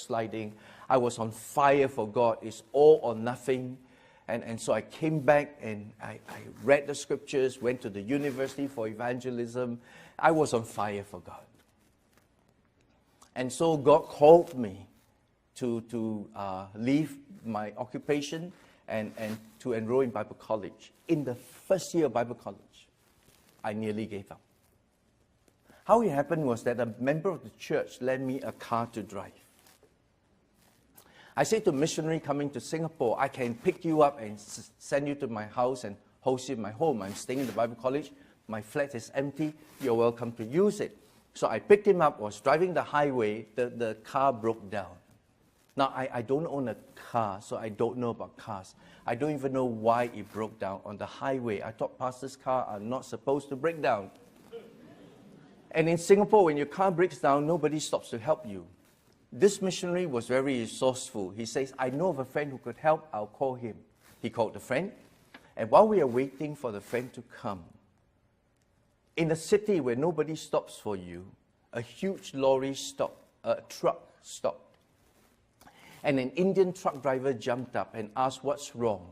backsliding. I was on fire for God. It's all or nothing. And so I came back and I read the scriptures, went to the university for evangelism. I was on fire for God. And so God called me to leave my occupation and to enroll in Bible college. In the first year of Bible college, I nearly gave up. How it happened was that a member of the church lent me a car to drive. I said to a missionary coming to Singapore, I can pick you up and send you to my house and host you in my home. I'm staying in the Bible college. My flat is empty. You're welcome to use it. So I picked him up, was driving the highway. The car broke down. Now, I don't own a car, so I don't know about cars. I don't even know why it broke down on the highway. I thought pastors' cars are not supposed to break down. And in Singapore, when your car breaks down, nobody stops to help you. This missionary was very resourceful. He says, I know of a friend who could help. I'll call him. He called the friend. And while we are waiting for the friend to come, in a city where nobody stops for you, a huge lorry stopped, a truck stopped. And an Indian truck driver jumped up and asked, what's wrong?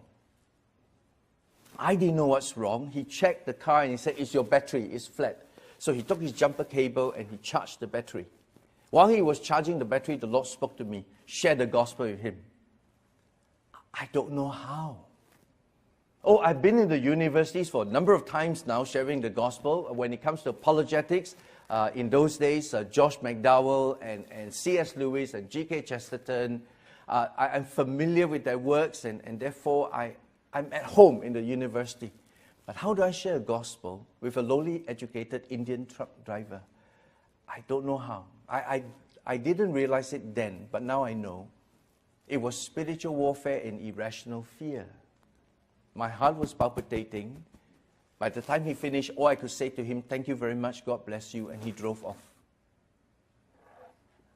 I didn't know what's wrong. He checked the car and he said, it's your battery, it's flat. So he took his jumper cable and he charged the battery. While he was charging the battery, the Lord spoke to me, share the gospel with him. I don't know how. Oh, I've been in the universities for a number of times now sharing the gospel. When it comes to apologetics, in those days, Josh McDowell and C.S. Lewis and G.K. Chesterton, I'm familiar with their works and therefore I'm at home in the university. But how do I share a gospel with a lowly educated Indian truck driver? I don't know how. I didn't realize it then, but now I know. It was spiritual warfare and irrational fear. My heart was palpitating. By the time he finished, all I could say to him, thank you very much, God bless you, and he drove off.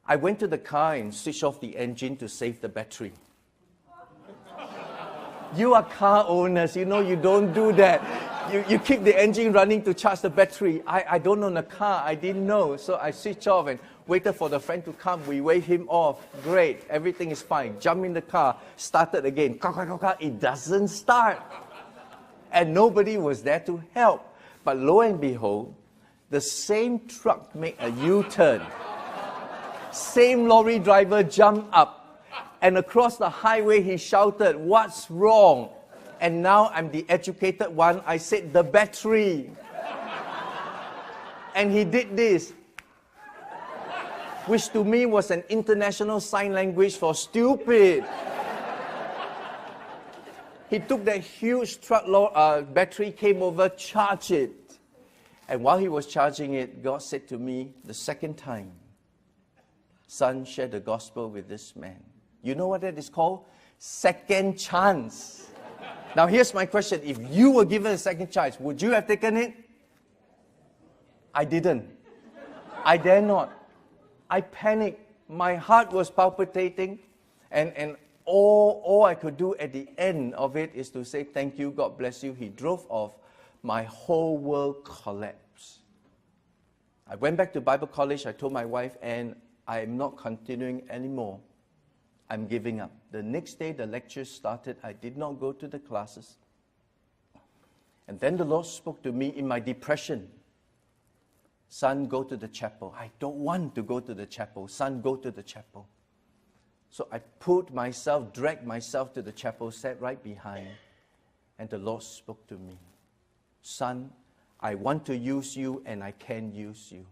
I went to the car and switched off the engine to save the battery. You are car owners, you know you don't do that. You keep the engine running to charge the battery. I don't own a car, I didn't know. So I switched off and waited for the friend to come. We waved him off. Great, everything is fine. Jump in the car, started again. It doesn't start. And nobody was there to help. But lo and behold, the same truck made a U-turn. Same lorry driver jumped up. And across the highway he shouted, what's wrong? And now I'm the educated one. I said, the battery. And he did this, which to me was an international sign language for stupid. He took that huge truck battery, came over, charged it. And while he was charging it, God said to me the second time, son, share the gospel with this man. You know what that is called? Second chance. Now here's my question. If you were given a second chance, would you have taken it? I didn't. I dare not. I panicked. My heart was palpitating. And all I could do at the end of it is to say, thank you, God bless you. He drove off. My whole world collapsed. I went back to Bible college. I told my wife, and I am not continuing anymore. I'm giving up. The next day, the lectures started. I did not go to the classes. And then the Lord spoke to me in my depression. Son, go to the chapel. I don't want to go to the chapel. Son, go to the chapel. So I dragged myself to the chapel, sat right behind, and the Lord spoke to me. Son, I want to use you and I can use you.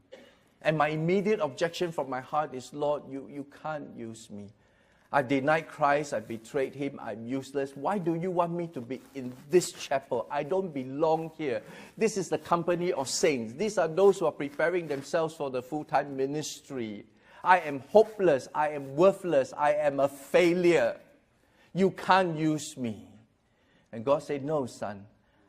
And my immediate objection from my heart is, Lord, you can't use me. I denied Christ, I betrayed him, I'm useless. Why do you want me to be in this chapel? I don't belong here. This is the company of saints. These are those who are preparing themselves for the full-time ministry. I am hopeless, I am worthless, I am a failure. You can't use me. And God said, no, son,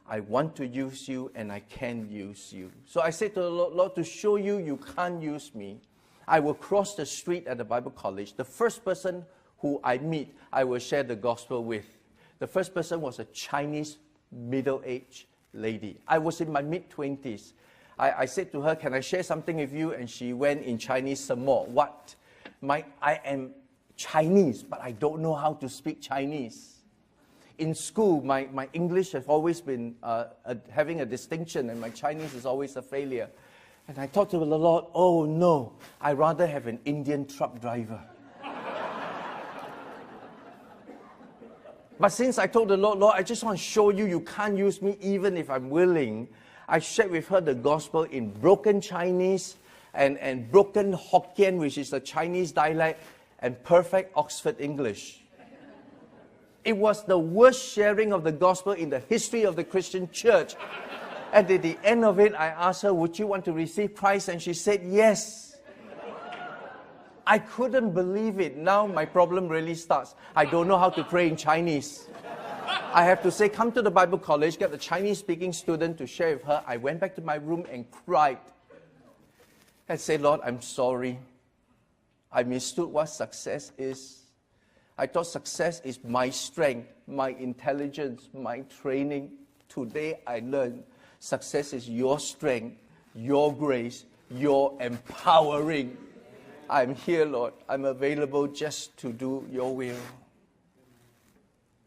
I want to use you and I can use you. So I said to the Lord, to show you can't use me, I will cross the street at the Bible college. The first person who I meet, I will share the gospel with. The first person was a Chinese middle-aged lady. I was in my mid-20s. I said to her, can I share something with you? And she went in Chinese some more. What? I am Chinese, but I don't know how to speak Chinese. In school, my English has always been having a distinction, and my Chinese is always a failure. And I thought to the Lord, oh no, I'd rather have an Indian truck driver. But since I told the Lord, I just want to show you, you can't use me even if I'm willing, I shared with her the gospel in broken Chinese and broken Hokkien, which is the Chinese dialect, and perfect Oxford English. It was the worst sharing of the gospel in the history of the Christian church. And at the end of it, I asked her, would you want to receive Christ? And she said, yes. I couldn't believe it. Now my problem really starts. I don't know how to pray in Chinese. I have to say, come to the Bible college, get the Chinese-speaking student to share with her. I went back to my room and cried. And said, Lord, I'm sorry. I mistook what success is. I thought success is my strength, my intelligence, my training. Today I learned success is your strength, your grace, your empowering. I'm here, Lord. I'm available just to do your will.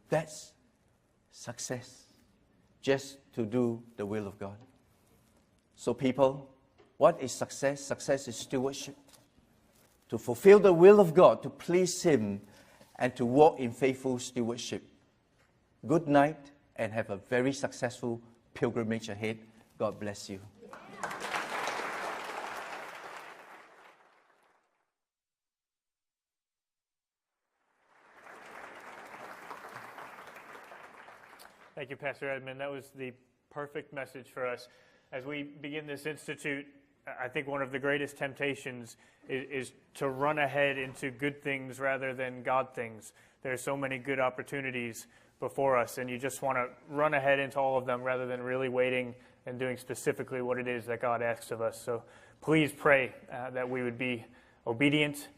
That's success. Just to do the will of God. So people, what is success? Success is stewardship. To fulfill the will of God, to please Him, and to walk in faithful stewardship. Good night, and have a very successful pilgrimage ahead. God bless you. Thank you, Pastor Edmund. That was the perfect message for us. As we begin this institute, I think one of the greatest temptations is to run ahead into good things rather than God things. There are so many good opportunities before us, and you just want to run ahead into all of them rather than really waiting and doing specifically what it is that God asks of us. So please pray that we would be obedient.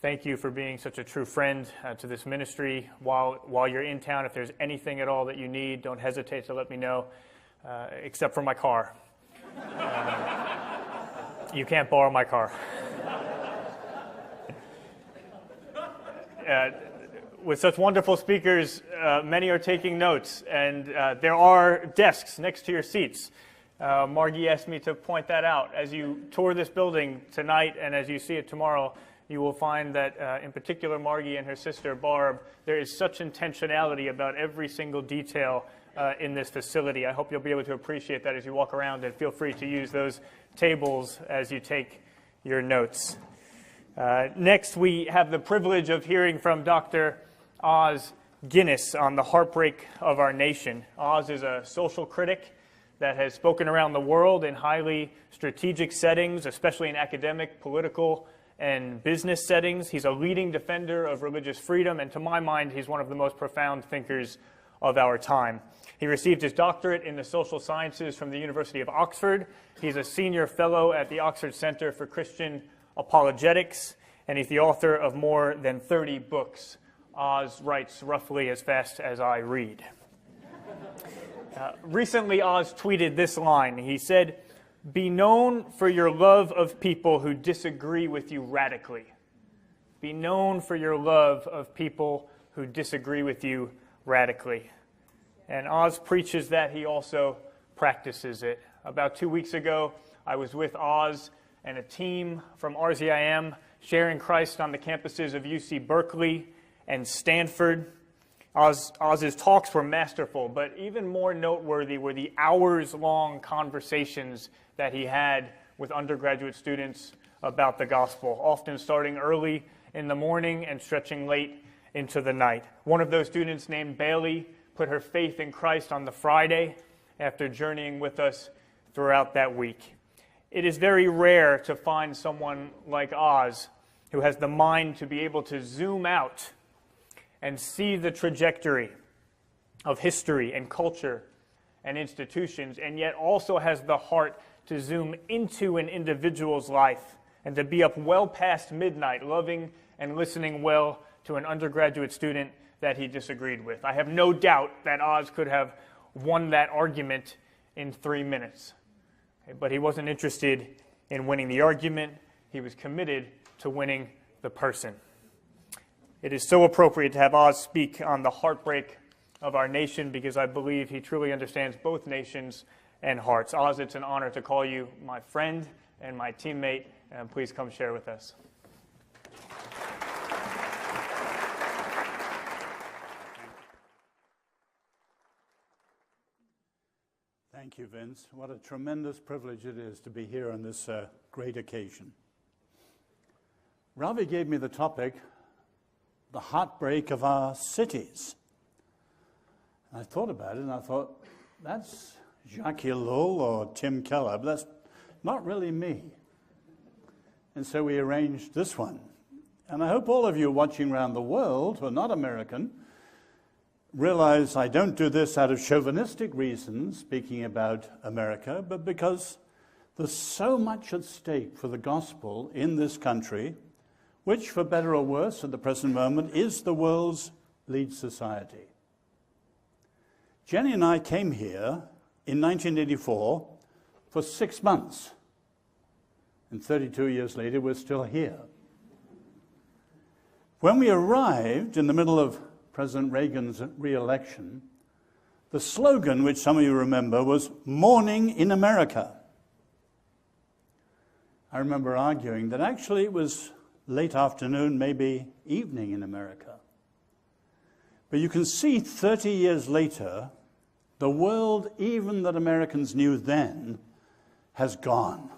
Thank you for being such a true friend to this ministry. While you're in town, if there's anything at all that you need, don't hesitate to let me know, except for my car. You can't borrow my car. With such wonderful speakers, many are taking notes, and there are desks next to your seats. Margie asked me to point that out. As you tour this building tonight and as you see it tomorrow, you will find that, in particular, Margie and her sister, Barb, there is such intentionality about every single detail in this facility. I hope you'll be able to appreciate that as you walk around, and feel free to use those tables as you take your notes. Next, we have the privilege of hearing from Dr. Oz Guinness on the heartbreak of our nation. Oz is a social critic that has spoken around the world in highly strategic settings, especially in academic, political, and business settings. He's a leading defender of religious freedom, and to my mind, he's one of the most profound thinkers of our time. He received his doctorate in the social sciences from the University of Oxford. He's a senior fellow at the Oxford Center for Christian Apologetics, and he's the author of more than 30 books. Oz writes roughly as fast as I read. Recently, Oz tweeted this line. He said, "Be known for your love of people who disagree with you radically." Be known for your love of people who disagree with you radically. And Oz preaches that. He also practices it. About 2 weeks ago, I was with Oz and a team from RZIM sharing Christ on the campuses of UC Berkeley and Stanford. Oz's talks were masterful, but even more noteworthy were the hours-long conversations that he had with undergraduate students about the gospel, often starting early in the morning and stretching late into the night. One of those students, named Bailey, put her faith in Christ on the Friday after journeying with us throughout that week. It is very rare to find someone like Oz who has the mind to be able to zoom out and see the trajectory of history and culture and institutions, and yet also has the heart to zoom into an individual's life and to be up well past midnight, loving and listening well to an undergraduate student that he disagreed with. I have no doubt that Oz could have won that argument in 3 minutes. But he wasn't interested in winning the argument. He was committed to winning the person. it is so appropriate to have Oz speak on the heartbreak of our nation, because I believe he truly understands both nations and hearts. Oz, it's an honor to call you my friend and my teammate, and please come share with us. Thank you, Vince. What a tremendous privilege it is to be here on this great occasion. Ravi gave me the topic, the heartbreak of our cities. And I thought about it, and I thought, that's Jacques Ellul or Tim Keller, but that's not really me. And so we arranged this one. And I hope all of you watching around the world who are not American realize I don't do this out of chauvinistic reasons, speaking about America, but because there's so much at stake for the gospel in this country, which, for better or worse, at the present moment, is the world's lead society. Jenny and I came here in 1984 for 6 months, and 32 years later, we're still here. When we arrived in the middle of President Reagan's re-election, the slogan, which some of you remember, was "Morning in America." I remember arguing that actually it was late afternoon, maybe evening in America. But you can see 30 years later, the world, even that Americans knew then, has gone.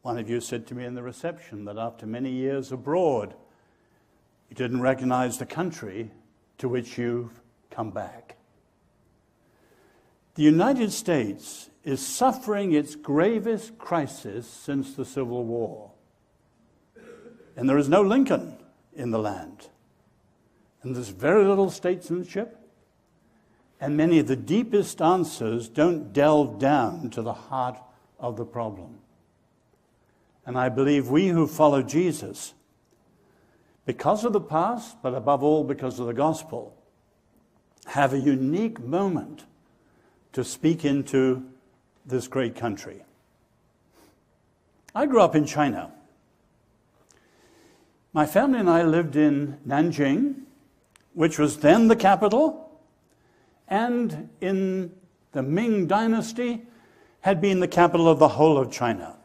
One of you said to me in the reception that after many years abroad, you didn't recognize the country to which you've come back. The United States is suffering its gravest crisis since the Civil War. And there is no Lincoln in the land. And there's very little statesmanship. And many of the deepest answers don't delve down to the heart of the problem. And I believe we who follow Jesus, because of the past, but above all because of the gospel, have a unique moment to speak into this great country. I grew up in China. My family and I lived in Nanjing, which was then the capital, and in the Ming Dynasty had been the capital of the whole of China.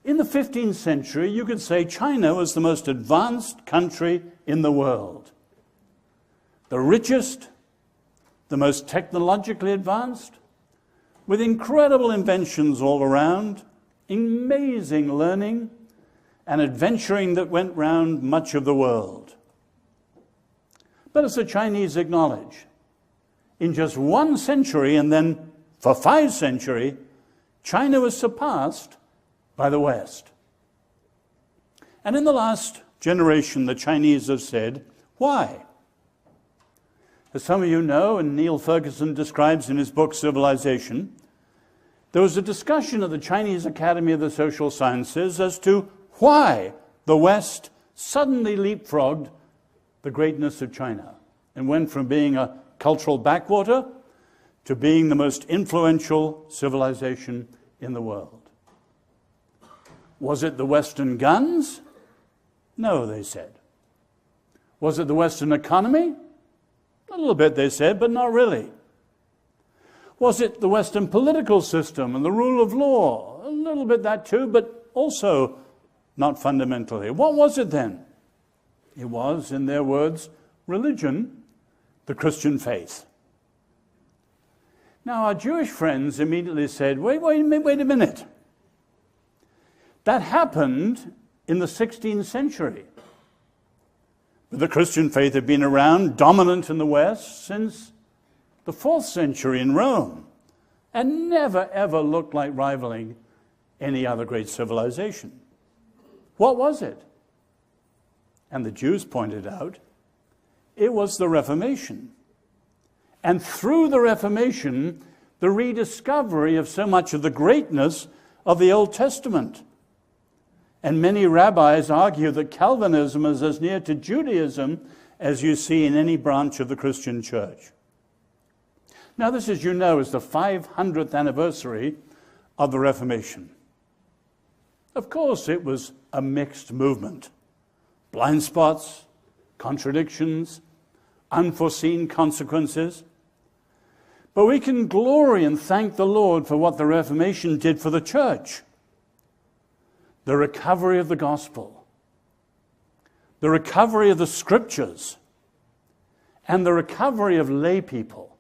In the 15th century, you could say China was the most advanced country in the world. The richest, the most technologically advanced, with incredible inventions all around, amazing learning, and adventuring that went round much of the world. But as the Chinese acknowledge, in just 1 century, and then for 5 centuries, China was surpassed by the West. And in the last generation, the Chinese have said, why? As some of you know, and Neil Ferguson describes in his book, Civilization, there was a discussion at the Chinese Academy of the Social Sciences as to why the West suddenly leapfrogged the greatness of China and went from being a cultural backwater to being the most influential civilization in the world. Was it the Western guns? No, they said. Was it the Western economy? A little bit, they said, but not really. Was it the Western political system and the rule of law? A little bit that too, but also not fundamentally. What was it then? It was, in their words, religion, the Christian faith. Now, our Jewish friends immediately said, wait a minute. That happened in the 16th century. But the Christian faith had been around, dominant in the West, since the 4th century in Rome, and never, ever looked like rivaling any other great civilization. What was it? And the Jews pointed out, it was the Reformation. And through the Reformation, the rediscovery of so much of the greatness of the Old Testament. And many rabbis argue that Calvinism is as near to Judaism as you see in any branch of the Christian church. Now, this, as you know, is the 500th anniversary of the Reformation. Of course, it was a mixed movement. blind spots, contradictions, unforeseen consequences. But we can glory and thank the Lord for what the Reformation did for the church. The recovery of the gospel, the recovery of the scriptures, and the recovery of lay people.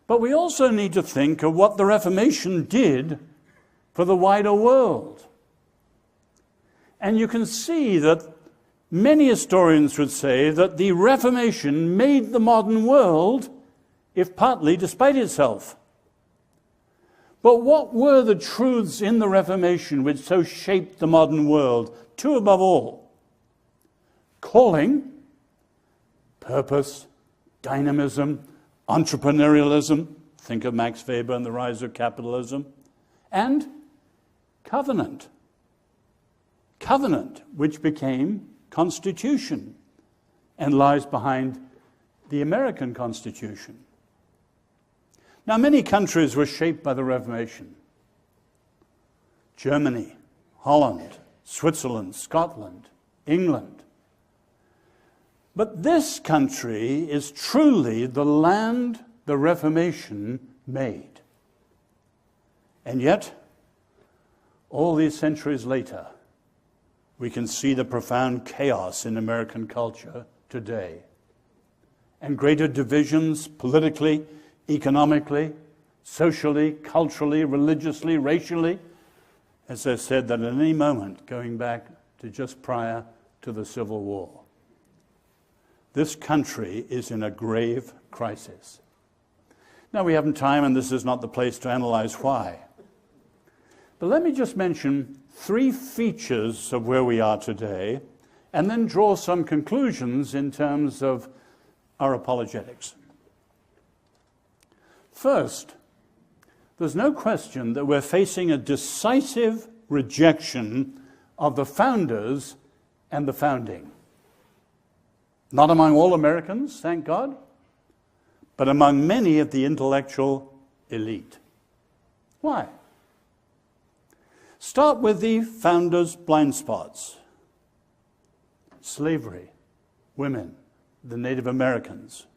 But we also need to think of what the Reformation did for the wider world. And you can see that many historians would say that the Reformation made the modern world, if partly despite itself. But what were the truths in the Reformation which so shaped the modern world? Two above all: calling, purpose, dynamism, entrepreneurialism, think of Max Weber and the rise of capitalism, and covenant. Covenant, which became Constitution and lies behind the American Constitution. Now, many countries were shaped by the Reformation. Germany, Holland, Switzerland, Scotland, England. But this country is truly the land the Reformation made. And yet, all these centuries later, we can see the profound chaos in American culture today, and greater divisions politically, economically, socially, culturally, religiously, racially, as I said, that at any moment, going back to just prior to the Civil War. This country is in a grave crisis. Now, we haven't time, and this is not the place to analyze why. But let me just mention three features of where we are today, and then draw some conclusions in terms of our apologetics. First, there's no question that we're facing a decisive rejection of the founders and the founding. Not among all Americans, thank God, but among many of the intellectual elite. Why? Start with the founders' blind spots. Slavery, women, the Native Americans.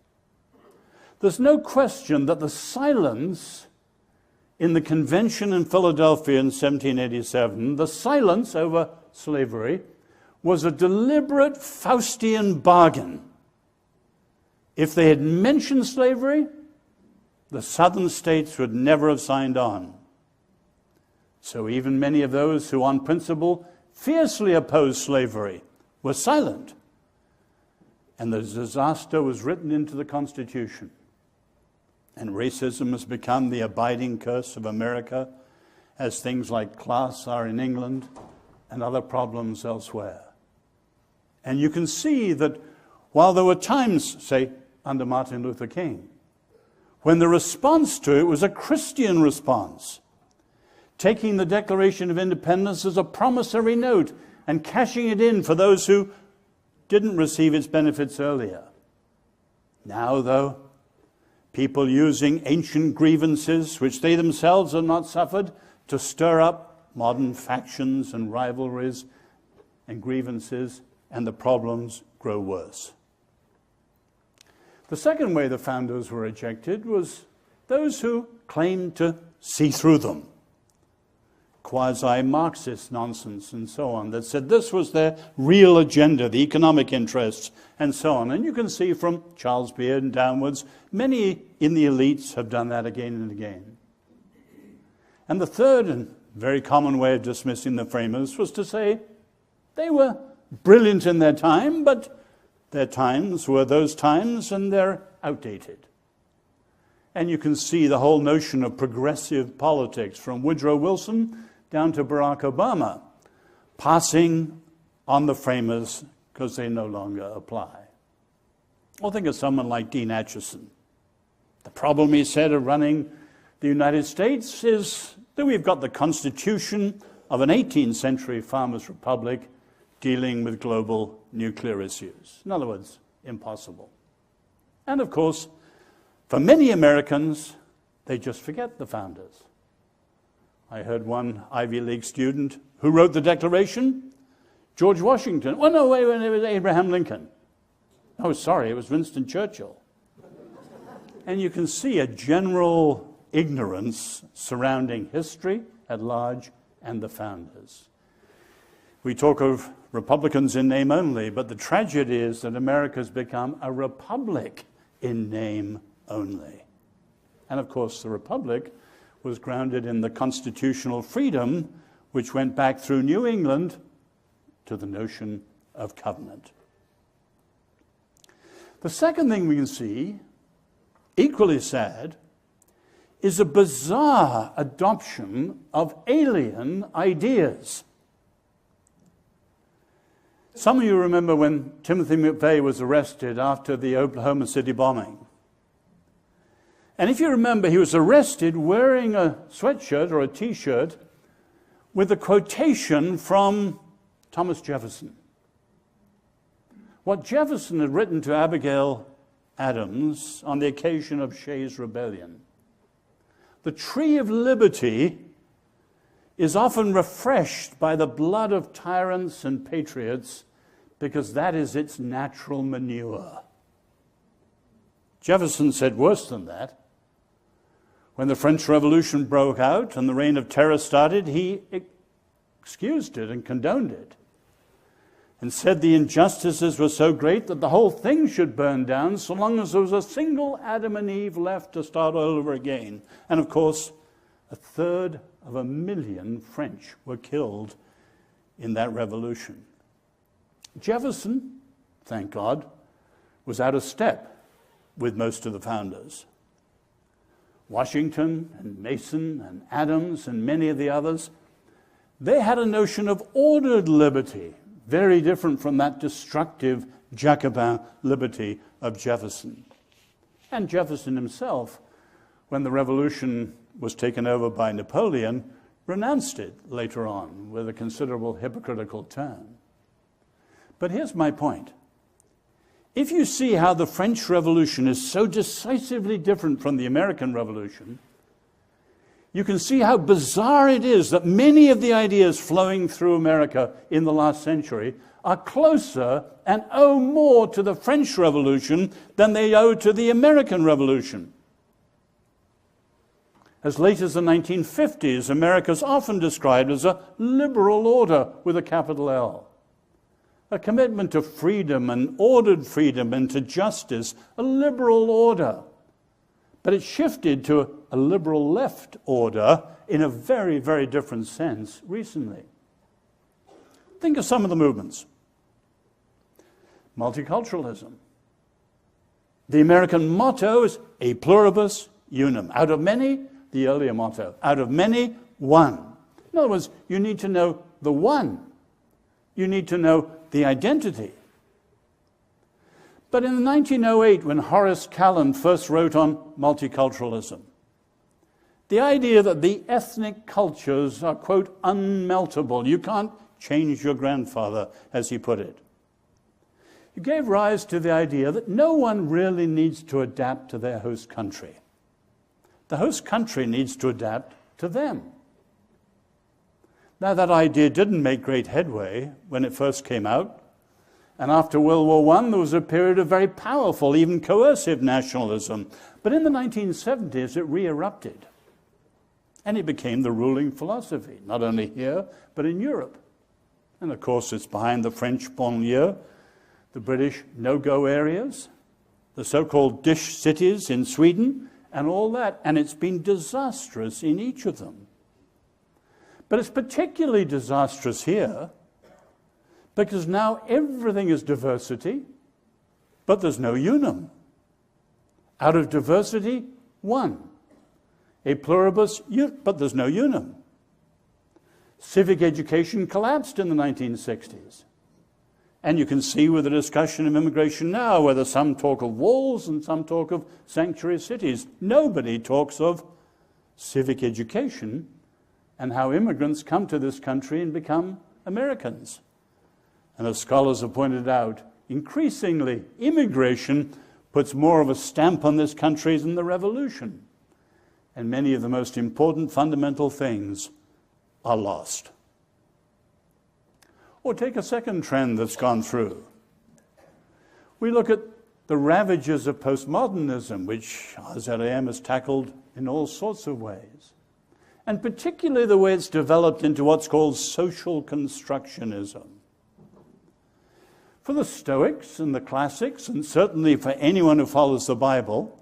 There's no question that the silence in the convention in Philadelphia in 1787, the silence over slavery, was a deliberate Faustian bargain. If they had mentioned slavery, the southern states would never have signed on. So even many of those who on principle fiercely opposed slavery were silent. And the disaster was written into the Constitution. And racism has become the abiding curse of America, as things like class are in England and other problems elsewhere. And you can see that while there were times, say, under Martin Luther King, when the response to it was a Christian response, taking the Declaration of Independence as a promissory note and cashing it in for those who didn't receive its benefits earlier. Now, though, people using ancient grievances, which they themselves have not suffered, to stir up modern factions and rivalries and grievances, and the problems grow worse. The second way the founders were rejected was those who claimed to see through them. Quasi-Marxist nonsense and so on, that said this was their real agenda, the economic interests, and so on. And you can see from Charles Beard and downwards, many in the elites have done that again and again. And the third and very common way of dismissing the framers was to say they were brilliant in their time, but their times were those times and they're outdated. And you can see the whole notion of progressive politics from Woodrow Wilson down to Barack Obama, passing on the framers because they no longer apply. Or think of someone like Dean Acheson. The problem, he said, of running the United States is that we've got the Constitution of an 18th century farmers' republic dealing with global nuclear issues. In other words, impossible. And of course, for many Americans, they just forget the founders. I heard one Ivy League student who wrote the Declaration George Washington. Oh, no, wait, it was Abraham Lincoln. Oh, sorry, it was Winston Churchill. And you can see a general ignorance surrounding history at large and the founders. We talk of Republicans in name only, but the tragedy is that America's become a republic in name only. And of course, the republic was grounded in the constitutional freedom which went back through New England to the notion of covenant. The second thing we can see, equally sad, is a bizarre adoption of alien ideas. Some of you remember when Timothy McVeigh was arrested after the Oklahoma City bombing. And if you remember, he was arrested wearing a sweatshirt or a T-shirt with a quotation from Thomas Jefferson. What Jefferson had written to Abigail Adams on the occasion of Shays' Rebellion. The tree of liberty is often refreshed by the blood of tyrants and patriots because that is its natural manure. Jefferson said worse than that. When the French Revolution broke out and the Reign of Terror started, he excused it and condoned it and said the injustices were so great that the whole thing should burn down so long as there was a single Adam and Eve left to start all over again. And of course, 250,000 French were killed in that revolution. Jefferson, thank God, was out of step with most of the founders. Washington and Mason and Adams and many of the others, they had a notion of ordered liberty, very different from that destructive Jacobin liberty of Jefferson. And Jefferson himself, when the revolution was taken over by Napoleon, renounced it later on with a considerable hypocritical turn. But here's my point. If you see how the French Revolution is so decisively different from the American Revolution, you can see how bizarre it is that many of the ideas flowing through America in the last century are closer and owe more to the French Revolution than they owe to the American Revolution. As late as the 1950s, America is often described as a liberal order with a capital L. A commitment to freedom and ordered freedom and to justice, a liberal order. But it shifted to a liberal left order in a very, very different sense recently. Think of some of the movements. Multiculturalism. The American motto is a pluribus unum. Out of many, the earlier motto, out of many, one. In other words, you need to know the one. You need to know the identity. But in 1908, when Horace Callan first wrote on multiculturalism, the idea that the ethnic cultures are, quote, unmeltable, you can't change your grandfather, as he put it, he gave rise to the idea that no one really needs to adapt to their host country. The host country needs to adapt to them. Now, that idea didn't make great headway when it first came out. And after World War I, there was a period of very powerful, even coercive nationalism. But in the 1970s, it re-erupted. And it became the ruling philosophy, not only here, but in Europe. And of course, it's behind the French banlieue, the British no-go areas, the so-called dish cities in Sweden, and all that. And it's been disastrous in each of them. But it's particularly disastrous here because now everything is diversity, but there's no unum. Out of diversity, one. A pluribus, but there's no unum. Civic education collapsed in the 1960s. And you can see with the discussion of immigration now, whether some talk of walls and some talk of sanctuary cities. Nobody talks of civic education and how immigrants come to this country and become Americans. And as scholars have pointed out, increasingly immigration puts more of a stamp on this country than the revolution. And many of the most important fundamental things are lost. Or take a second trend that's gone through. We look at the ravages of postmodernism, which RZIM has tackled in all sorts of ways. And particularly the way it's developed into what's called social constructionism. For the Stoics and the classics, and certainly for anyone who follows the Bible,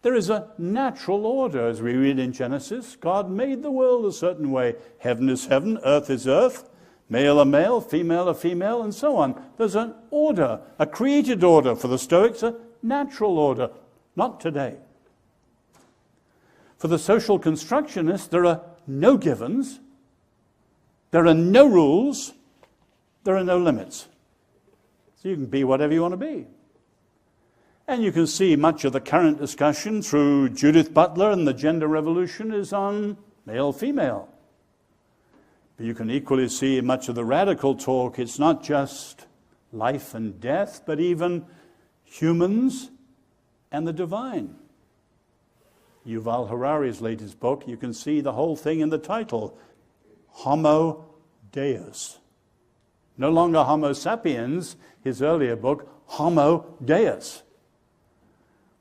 there is a natural order, as we read in Genesis. God made the world a certain way. Heaven is heaven, earth is earth, male are male, female are female, and so on. There's an order, a created order. For the Stoics, a natural order. Not today. For the social constructionists, there are no givens, there are no rules, there are no limits. So you can be whatever you want to be. And you can see much of the current discussion through Judith Butler and the gender revolution is on male-female. But you can equally see in much of the radical talk, it's not just life and death, but even humans and the divine. Yuval Harari's latest book, you can see the whole thing in the title, Homo Deus. No longer Homo sapiens, his earlier book, Homo Deus.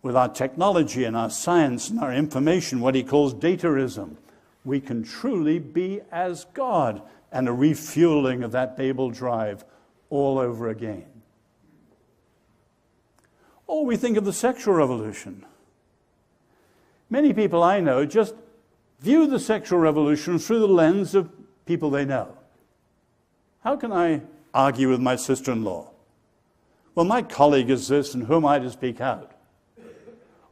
With our technology and our science and our information, what he calls dataism, we can truly be as God, and a refueling of that Babel drive all over again. Or we think of the sexual revolution. Many people I know just view the sexual revolution through the lens of people they know. How can I argue with my sister-in-law? Well, my colleague is this, and who am I to speak out?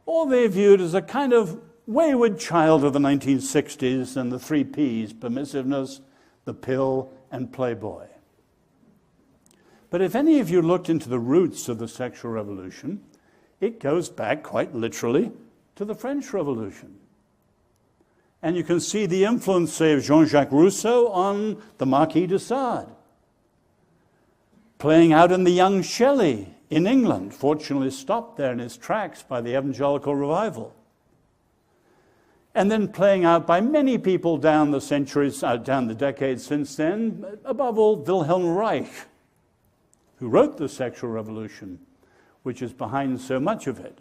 Or they're viewed as a kind of wayward child of the 1960s and the 3 Ps, permissiveness, the pill, and Playboy. But if any of you looked into the roots of the sexual revolution, it goes back quite literally to the French Revolution. And you can see the influence, say, of Jean-Jacques Rousseau on the Marquis de Sade, playing out in the young Shelley in England, fortunately stopped there in his tracks by the evangelical revival. And then playing out by many people down the centuries, down the decades since then, above all Wilhelm Reich, who wrote The Sexual Revolution, which is behind so much of it,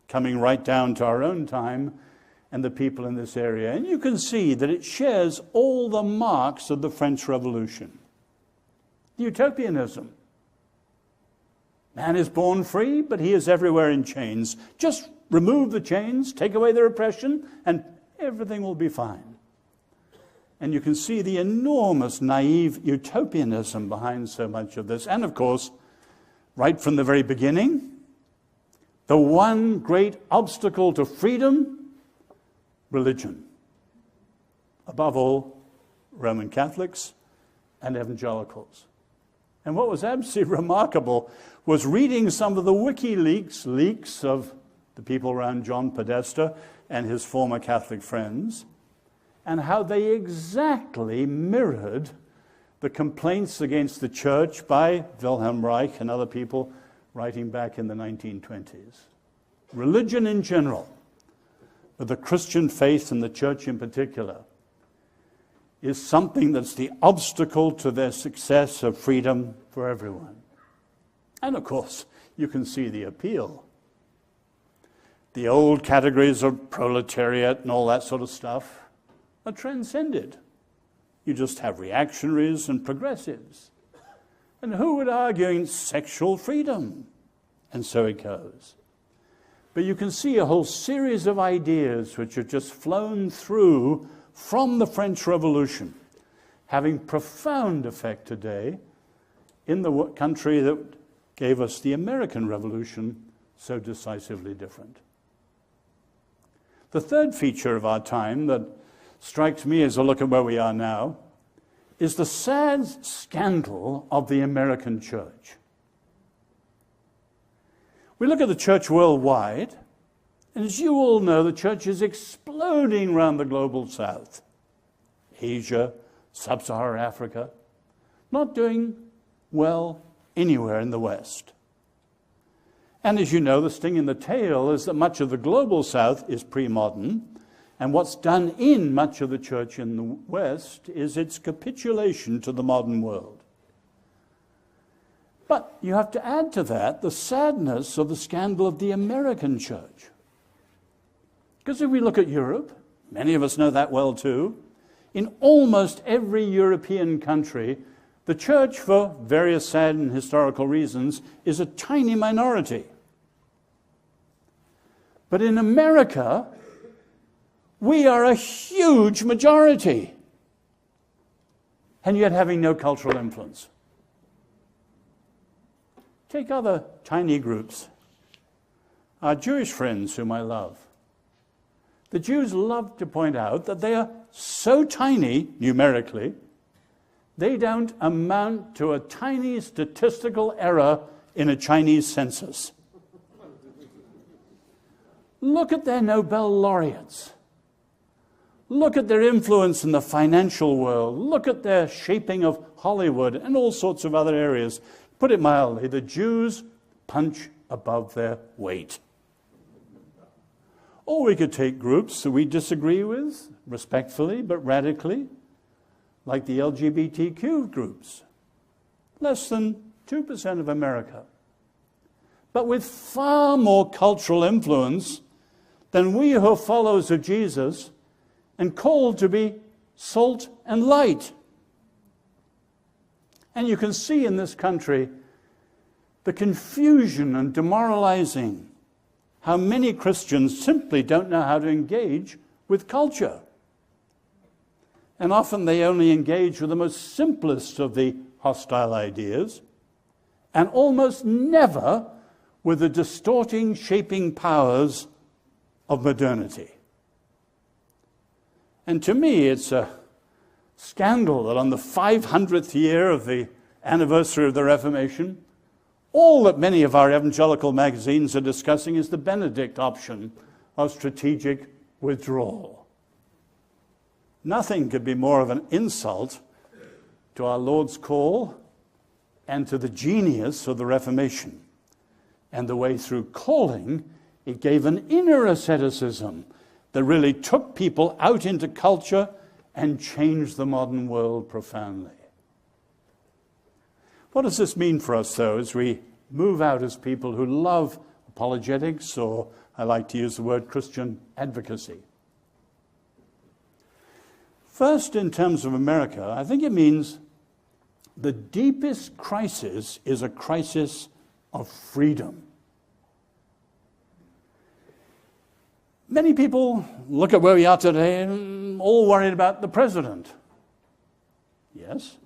coming right down to our own time and the people in this area. And you can see that it shares all the marks of the French Revolution. Utopianism. Man is born free, but he is everywhere in chains. Just remove the chains, take away the repression, and everything will be fine. And you can see the enormous naive utopianism behind so much of this. And of course, right from the very beginning, the one great obstacle to freedom, religion. Above all, Roman Catholics and evangelicals. And what was absolutely remarkable was reading some of the WikiLeaks leaks of the people around John Podesta and his former Catholic friends, and how they exactly mirrored the complaints against the church by Wilhelm Reich and other people writing back in the 1920s. Religion in general, but the Christian faith and the church in particular, is something that's the obstacle to their success of freedom for everyone. And of course, you can see the appeal. The old categories of proletariat and all that sort of stuff are transcended. You just have reactionaries and progressives. And who would argue against sexual freedom? And so it goes. But you can see a whole series of ideas which have just flown through from the French Revolution, having profound effect today in the country that gave us the American Revolution, so decisively different. The third feature of our time that strikes me as I look at where we are now is the sad scandal of the American church. We look at the church worldwide, and as you all know, the church is exploding around the global south. Asia, sub-Saharan Africa, not doing well anywhere in the West. And as you know, the sting in the tail is that much of the global south is pre-modern, and what's done in much of the church in the West is its capitulation to the modern world. But you have to add to that the sadness of the scandal of the American church. Because if we look at Europe, many of us know that well too, in almost every European country, the church, for various sad and historical reasons, is a tiny minority. But in America, we are a huge majority, and yet having no cultural influence. Take other tiny groups. Our Jewish friends whom I love. The Jews love to point out that they are so tiny, numerically, they don't amount to a tiny statistical error in a Chinese census. Look at their Nobel laureates. Look at their influence in the financial world. Look at their shaping of Hollywood and all sorts of other areas. Put it mildly, the Jews punch above their weight. Or we could take groups that we disagree with, respectfully but radically, like the LGBTQ groups. Less than 2% of America. But with far more cultural influence than we who are followers of Jesus and called to be salt and light. And you can see in this country the confusion and demoralizing, how many Christians simply don't know how to engage with culture. And often they only engage with the most simplest of the hostile ideas, and almost never with the distorting, shaping powers of modernity. And to me, it's a scandal that on the 500th year of the anniversary of the Reformation, all that many of our evangelical magazines are discussing is the Benedict option of strategic withdrawal. Nothing could be more of an insult to our Lord's call and to the genius of the Reformation. And the way through calling, it gave an inner asceticism that really took people out into culture and changed the modern world profoundly. What does this mean for us, though, as we move out as people who love apologetics, or I like to use the word Christian advocacy? First, in terms of America, I think it means the deepest crisis is a crisis of freedom. Many people look at where we are today and all worried about the president. Yes.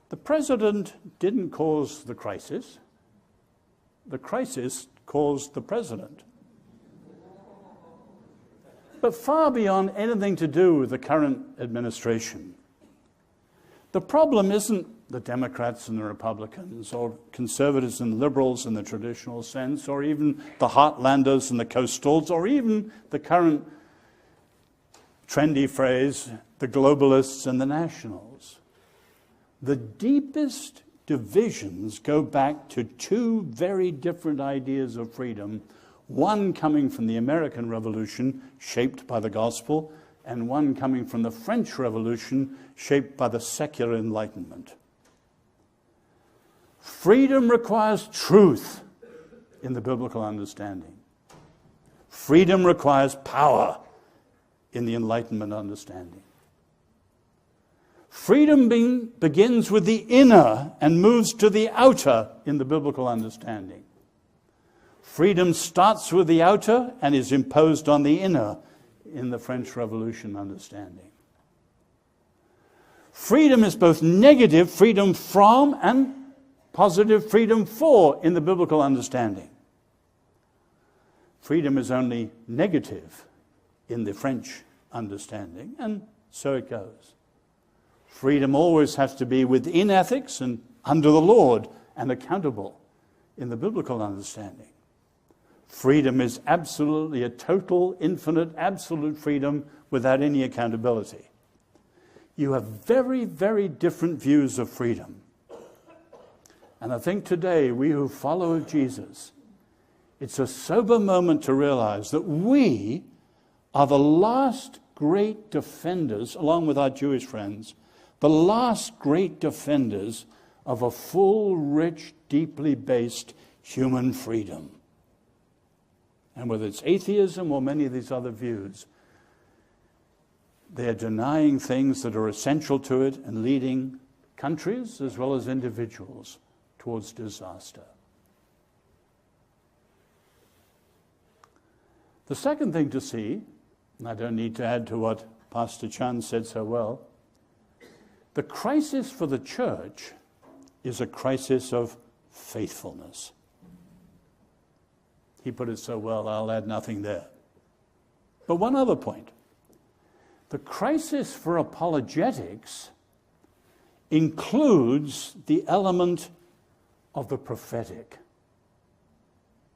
The president didn't cause the crisis. The crisis caused the president. But far beyond anything to do with the current administration, the problem isn't the Democrats and the Republicans, or conservatives and liberals in the traditional sense, or even the heartlanders and the coastals, or even the current trendy phrase, the globalists and the nationals. The deepest divisions go back to two very different ideas of freedom, one coming from the American Revolution, shaped by the gospel, and one coming from the French Revolution, shaped by the secular Enlightenment. Freedom requires truth in the biblical understanding. Freedom requires power in the Enlightenment understanding. Freedom begins with the inner and moves to the outer in the biblical understanding. Freedom starts with the outer and is imposed on the inner in the French Revolution understanding. Freedom is both negative, freedom from, and positive, freedom for, in the biblical understanding. Freedom is only negative in the French understanding, and so it goes. Freedom always has to be within ethics and under the Lord and accountable in the biblical understanding. Freedom is absolutely a total, infinite, absolute freedom without any accountability. You have very, very different views of freedom. And I think today, we who follow Jesus, it's a sober moment to realize that we are the last great defenders, along with our Jewish friends, the last great defenders of a full, rich, deeply based human freedom. And whether it's atheism or many of these other views, they are denying things that are essential to it and leading countries as well as individuals towards disaster. The second thing to see, and I don't need to add to what Pastor Chan said so well, the crisis for the church is a crisis of faithfulness. He put it so well, I'll add nothing there. But one other point. The crisis for apologetics includes the element of the prophetic.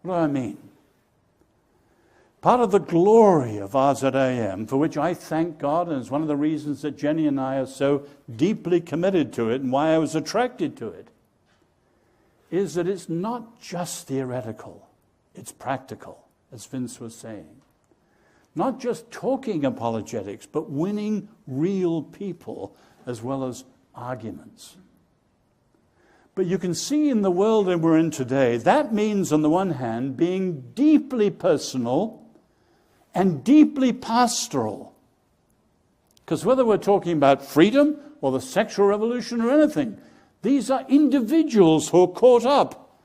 What do I mean? Part of the glory of RZIM, for which I thank God, and it's one of the reasons that Jenny and I are so deeply committed to it and why I was attracted to it, is that it's not just theoretical, it's practical, as Vince was saying. Not just talking apologetics, but winning real people as well as arguments. But you can see in the world that we're in today, that means on the one hand being deeply personal and deeply pastoral. Because whether we're talking about freedom or the sexual revolution or anything, these are individuals who are caught up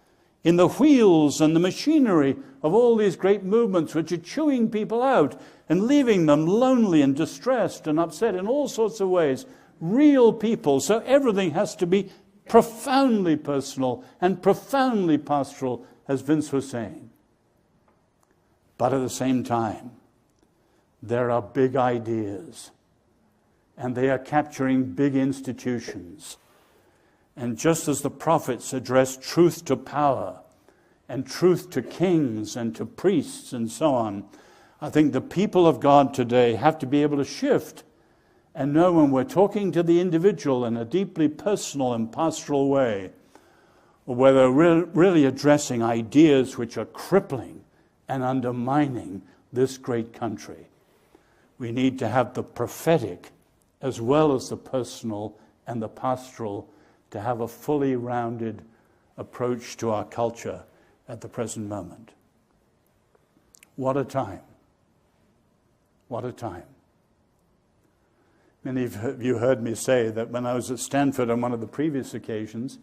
in the wheels and the machinery of all these great movements which are chewing people out and leaving them lonely and distressed and upset in all sorts of ways. Real people. So everything has to be profoundly personal and profoundly pastoral, as Vince was saying. But at the same time, there are big ideas, and they are capturing big institutions. And just as the prophets addressed truth to power, and truth to kings and to priests and so on, I think the people of God today have to be able to shift and know when we're talking to the individual in a deeply personal and pastoral way, or whether we're really addressing ideas which are crippling and undermining this great country. We need to have the prophetic as well as the personal and the pastoral to have a fully rounded approach to our culture at the present moment. What a time. What a time. Many of you heard me say that when I was at Stanford on one of the previous occasions,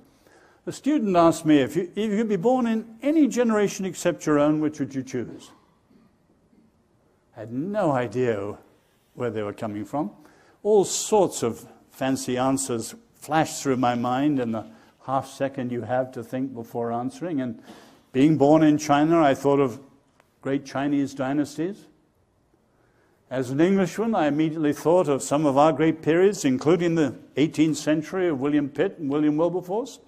a student asked me, if you could be born in any generation except your own, which would you choose? I had no idea where they were coming from. All sorts of fancy answers flashed through my mind in the half second you have to think before answering. And being born in China, I thought of great Chinese dynasties. As an Englishman, I immediately thought of some of our great periods, including the 18th century of William Pitt and William Wilberforce.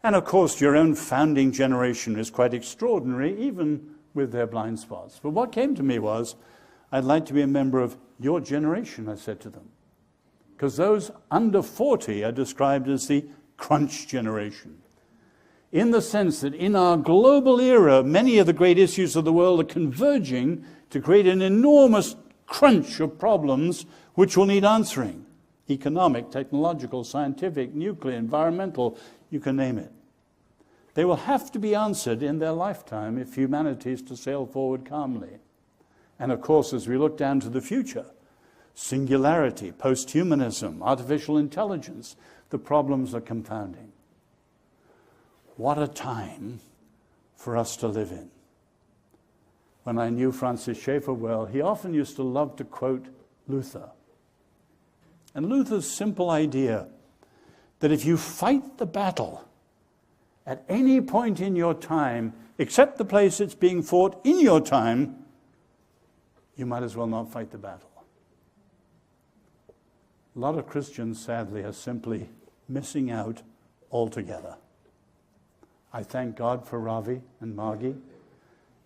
And of course, your own founding generation is quite extraordinary, even with their blind spots. But what came to me was, I'd like to be a member of your generation, I said to them. Because those under 40 are described as the crunch generation. In the sense that in our global era, many of the great issues of the world are converging to create an enormous crunch of problems which will need answering. Economic, technological, scientific, nuclear, environmental, you can name it. They will have to be answered in their lifetime if humanity is to sail forward calmly. And of course, as we look down to the future, singularity, post-humanism, artificial intelligence, the problems are compounding. What a time for us to live in. When I knew Francis Schaeffer well, he often used to love to quote Luther. And Luther's simple idea that if you fight the battle at any point in your time, except the place it's being fought in your time, you might as well not fight the battle. A lot of Christians, sadly, are simply missing out altogether. I thank God for Ravi and Margie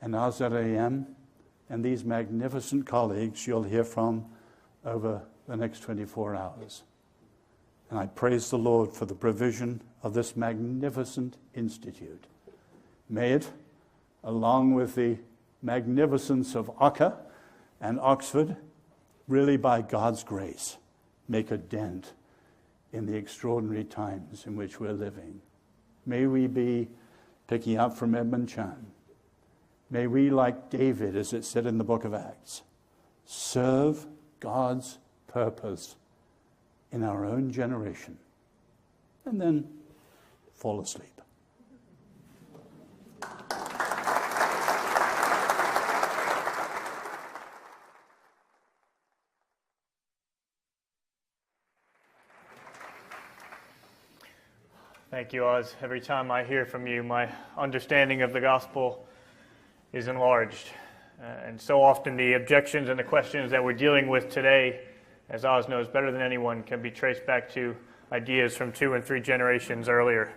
and RZIM and these magnificent colleagues you'll hear from over the next 24 hours. And I praise the Lord for the provision of this magnificent institute. May it, along with the magnificence of Ocker and Oxford, really by God's grace, make a dent in the extraordinary times in which we're living. May we be, picking up from Edmund Chan, may we, like David, as it said in the book of Acts, serve God's purpose in our own generation, and then fall asleep. Thank you, Oz. Every time I hear from you, my understanding of the gospel is enlarged. And so often the objections and the questions that we're dealing with today, as Oz knows better than anyone, can be traced back to ideas from 2 and 3 generations earlier.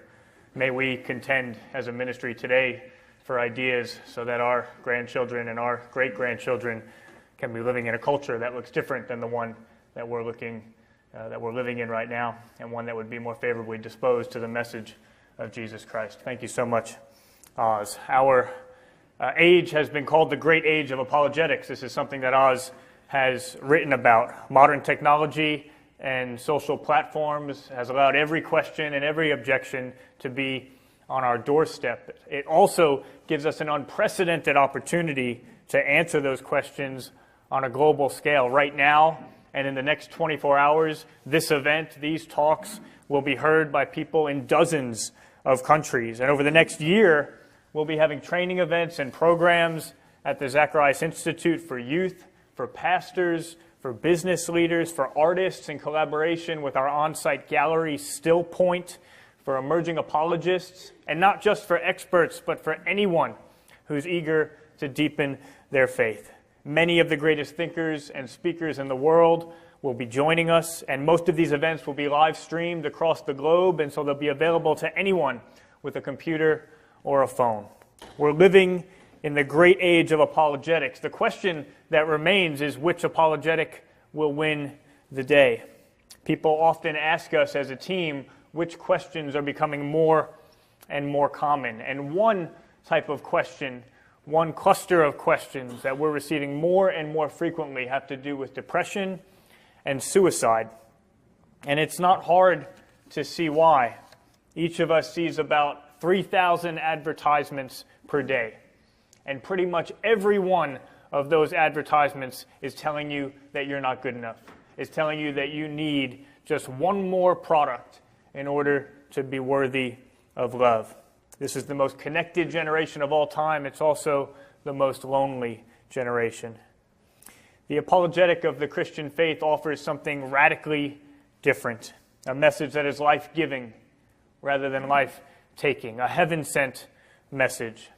May we contend as a ministry today for ideas so that our grandchildren and our great-grandchildren can be living in a culture that looks different than the one that we're living in right now, and one that would be more favorably disposed to the message of Jesus Christ. Thank you so much, Oz. Our age has been called the great age of apologetics. This is something that Oz has written about. Modern technology and social platforms has allowed every question and every objection to be on our doorstep. It also gives us an unprecedented opportunity to answer those questions on a global scale. Right now, and in the next 24 hours, this event, these talks, will be heard by people in dozens of countries. And over the next year, we'll be having training events and programs at the Zacharias Institute for youth, for pastors, for business leaders, for artists in collaboration with our on-site gallery, Still Point, for emerging apologists, and not just for experts, but for anyone who's eager to deepen their faith. Many of the greatest thinkers and speakers in the world will be joining us, and most of these events will be live streamed across the globe, and so they'll be available to anyone with a computer or a phone. We're living in the great age of apologetics. The question that remains is which apologetic will win the day. People often ask us as a team which questions are becoming more and more common, and one type of question, one cluster of questions that we're receiving more and more frequently have to do with depression and suicide. And it's not hard to see why. Each of us sees about 3,000 advertisements per day. And pretty much every one of those advertisements is telling you that you're not good enough. It's telling you that you need just one more product in order to be worthy of love. This is the most connected generation of all time. It's also the most lonely generation. The apologetic of the Christian faith offers something radically different, a message that is life-giving rather than life-taking, a heaven-sent message.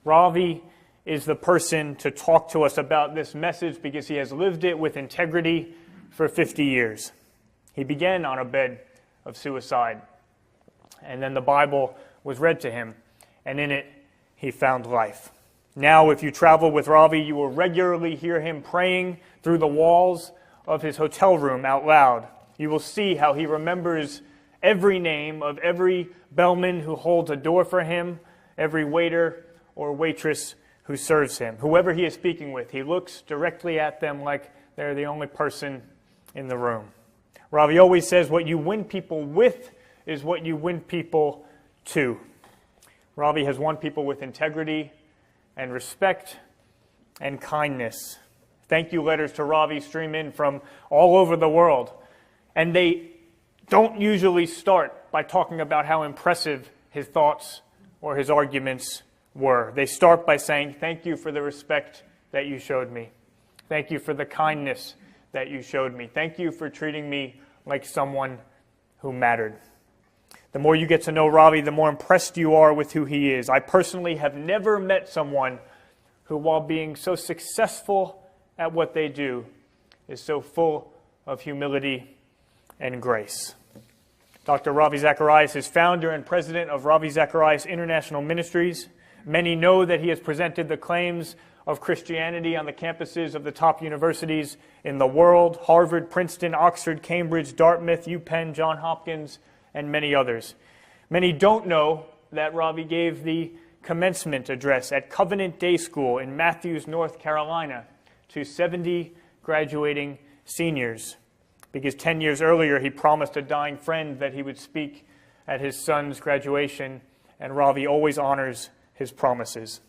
Ravi is the person to talk to us about this message because he has lived it with integrity for 50 years. He began on a bed of suicide, and then the Bible was read to him, and in it he found life. Now, if you travel with Ravi, you will regularly hear him praying through the walls of his hotel room out loud. You will see how he remembers every name of every bellman who holds a door for him, every waiter or waitress who serves him. Whoever he is speaking with, he looks directly at them like they're the only person in the room. Ravi always says, what you win people with is what you win people to. Ravi has won people with integrity and respect and kindness. Thank you letters to Ravi stream in from all over the world. And they don't usually start by talking about how impressive his thoughts or his arguments were. They start by saying, thank you for the respect that you showed me. Thank you for the kindness that you showed me. Thank you for treating me like someone who mattered. The more you get to know Ravi, the more impressed you are with who he is. I personally have never met someone who, while being so successful at what they do, is so full of humility and grace. Dr. Ravi Zacharias is founder and president of Ravi Zacharias International Ministries. Many know that he has presented the claims of Christianity on the campuses of the top universities in the world: Harvard, Princeton, Oxford, Cambridge, Dartmouth, UPenn, Johns Hopkins, and many others. Many don't know that Ravi gave the commencement address at Covenant Day School in Matthews, North Carolina, to 70 graduating seniors. because 10 years earlier he promised a dying friend that he would speak at his son's graduation, and Ravi always honors his promises.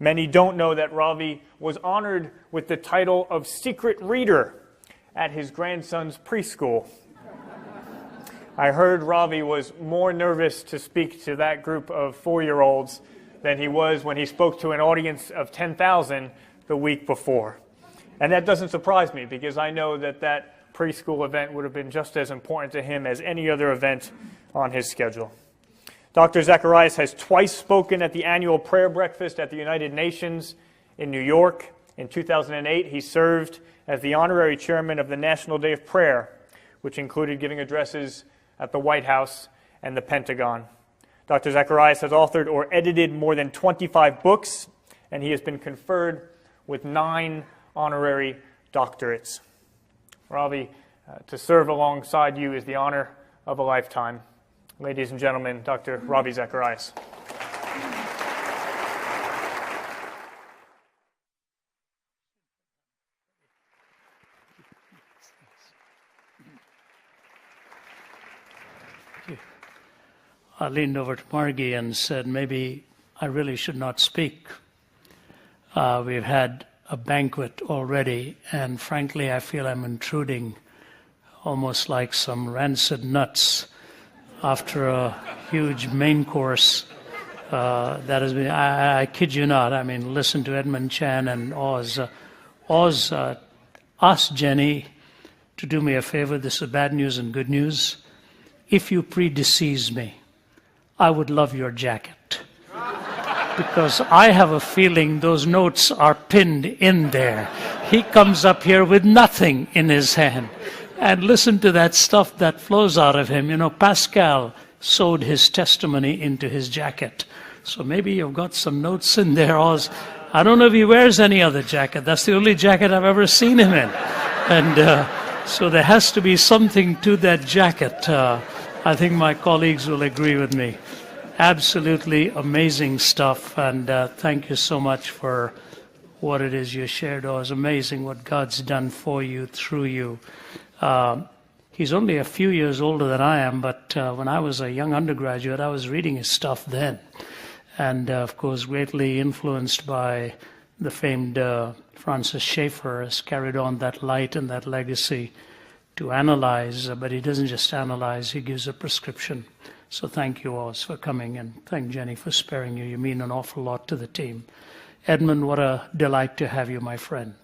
Many don't know that Ravi was honored with the title of Secret Reader at his grandson's preschool. I heard Ravi was more nervous to speak to that group of 4-year-olds than he was when he spoke to an audience of 10,000 the week before. And that doesn't surprise me, because I know that that preschool event would have been just as important to him as any other event on his schedule. Dr. Zacharias has twice spoken at the annual prayer breakfast at the United Nations in New York. In 2008, he served as the honorary chairman of the National Day of Prayer, which included giving addresses at the White House and the Pentagon. Dr. Zacharias has authored or edited more than 25 books, and he has been conferred with 9 honorary doctorates. Ravi, to serve alongside you is the honor of a lifetime. Ladies and gentlemen, Dr. Ravi Zacharias. I leaned over to Margie and said, maybe I really should not speak. We've had a banquet already, and frankly, I feel I'm intruding almost like some rancid nuts after a huge main course that has been, I kid you not, I mean, listen to Edmund Chan and Oz. Oz asked Jenny to do me a favor. This is bad news and good news. If you predecease me, I would love your jacket, because I have a feeling those notes are pinned in there. He comes up here with nothing in his hand. And listen to that stuff that flows out of him. You know, Pascal sewed his testimony into his jacket. So maybe you've got some notes in there. I don't know if he wears any other jacket. That's the only jacket I've ever seen him in. And so there has to be something to that jacket. I think my colleagues will agree with me. Absolutely amazing stuff. And thank you so much for what it is you shared. Oh, it's amazing what God's done for you, through you. He's only a few years older than I am, but when I was a young undergraduate, I was reading his stuff then. And, of course, greatly influenced by the famed Francis Schaeffer, has carried on that light and that legacy to analyze. But he doesn't just analyze, he gives a prescription. So thank you, Oz, for coming, and thank Jenny for sparing you. You mean an awful lot to the team. Edmund, what a delight to have you, my friend.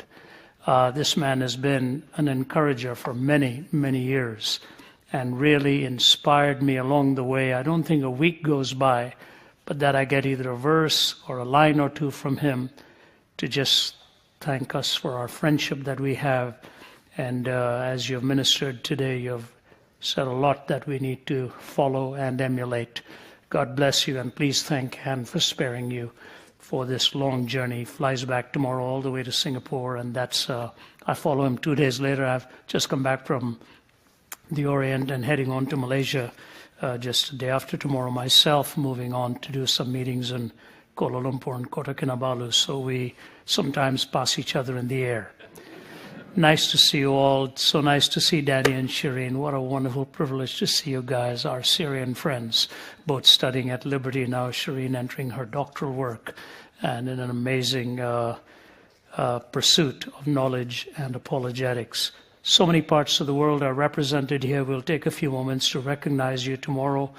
This man has been an encourager for many, many years and really inspired me along the way. I don't think a week goes by but that I get either a verse or a line or two from him to just thank us for our friendship that we have. And as you've ministered today, you've said a lot that we need to follow and emulate. God bless you, and please thank Anne for sparing you for this long journey. He flies back tomorrow all the way to Singapore, and that's I follow him 2 days later. I've just come back from the Orient and heading on to Malaysia just the day after tomorrow myself, moving on to do some meetings in Kuala Lumpur and Kota Kinabalu, so we sometimes pass each other in the air. Nice to see you all. So nice to see Danny and Shireen. What a wonderful privilege to see you guys, our Syrian friends, both studying at Liberty now, Shireen entering her doctoral work, and in an amazing pursuit of knowledge and apologetics. So many parts of the world are represented here. We'll take a few moments to recognize you tomorrow.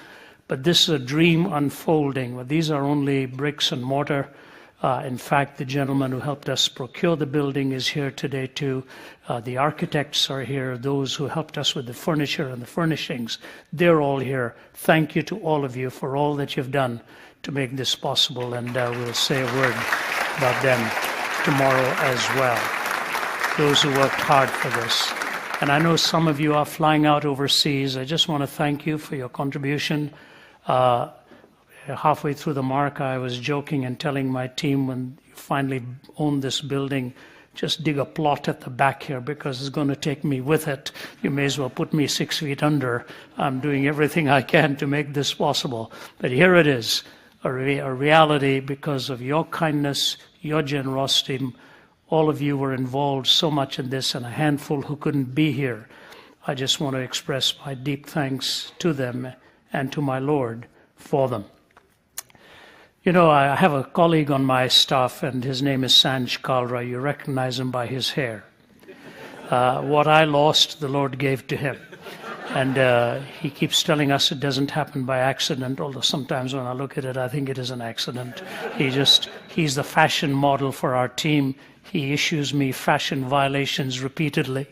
But this is a dream unfolding. Well, these are only bricks and mortar. In fact, the gentleman who helped us procure the building is here today too. The architects are here. Those who helped us with the furniture and the furnishings, they're all here. Thank you to all of you for all that you've done to make this possible. And we'll say a word about them tomorrow as well. Those who worked hard for this. And I know some of you are flying out overseas. I just want to thank you for your contribution. Halfway through the mark, I was joking and telling my team, when you finally own this building, just dig a plot at the back here, because it's going to take me with it. You may as well put me 6 feet under. I'm doing everything I can to make this possible. But here it is, a reality because of your kindness, your generosity. All of you were involved so much in this, and a handful who couldn't be here. I just want to express my deep thanks to them and to my Lord for them. You know, I have a colleague on my staff, and his name is Sanj Kalra. You recognize him by his hair. What I lost, the Lord gave to him. And he keeps telling us it doesn't happen by accident, although sometimes when I look at it, I think it is an accident. He's the fashion model for our team. He issues me fashion violations repeatedly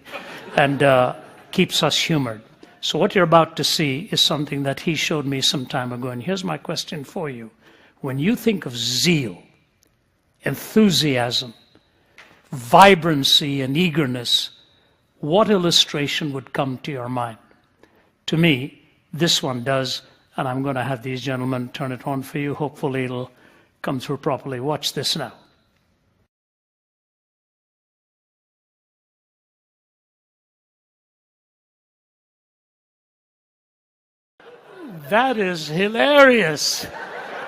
and keeps us humored. So what you're about to see is something that he showed me some time ago. And here's my question for you. When you think of zeal, enthusiasm, vibrancy, and eagerness, what illustration would come to your mind? To me, this one does, and I'm going to have these gentlemen turn it on for you. Hopefully it'll come through properly. Watch this now. That is hilarious.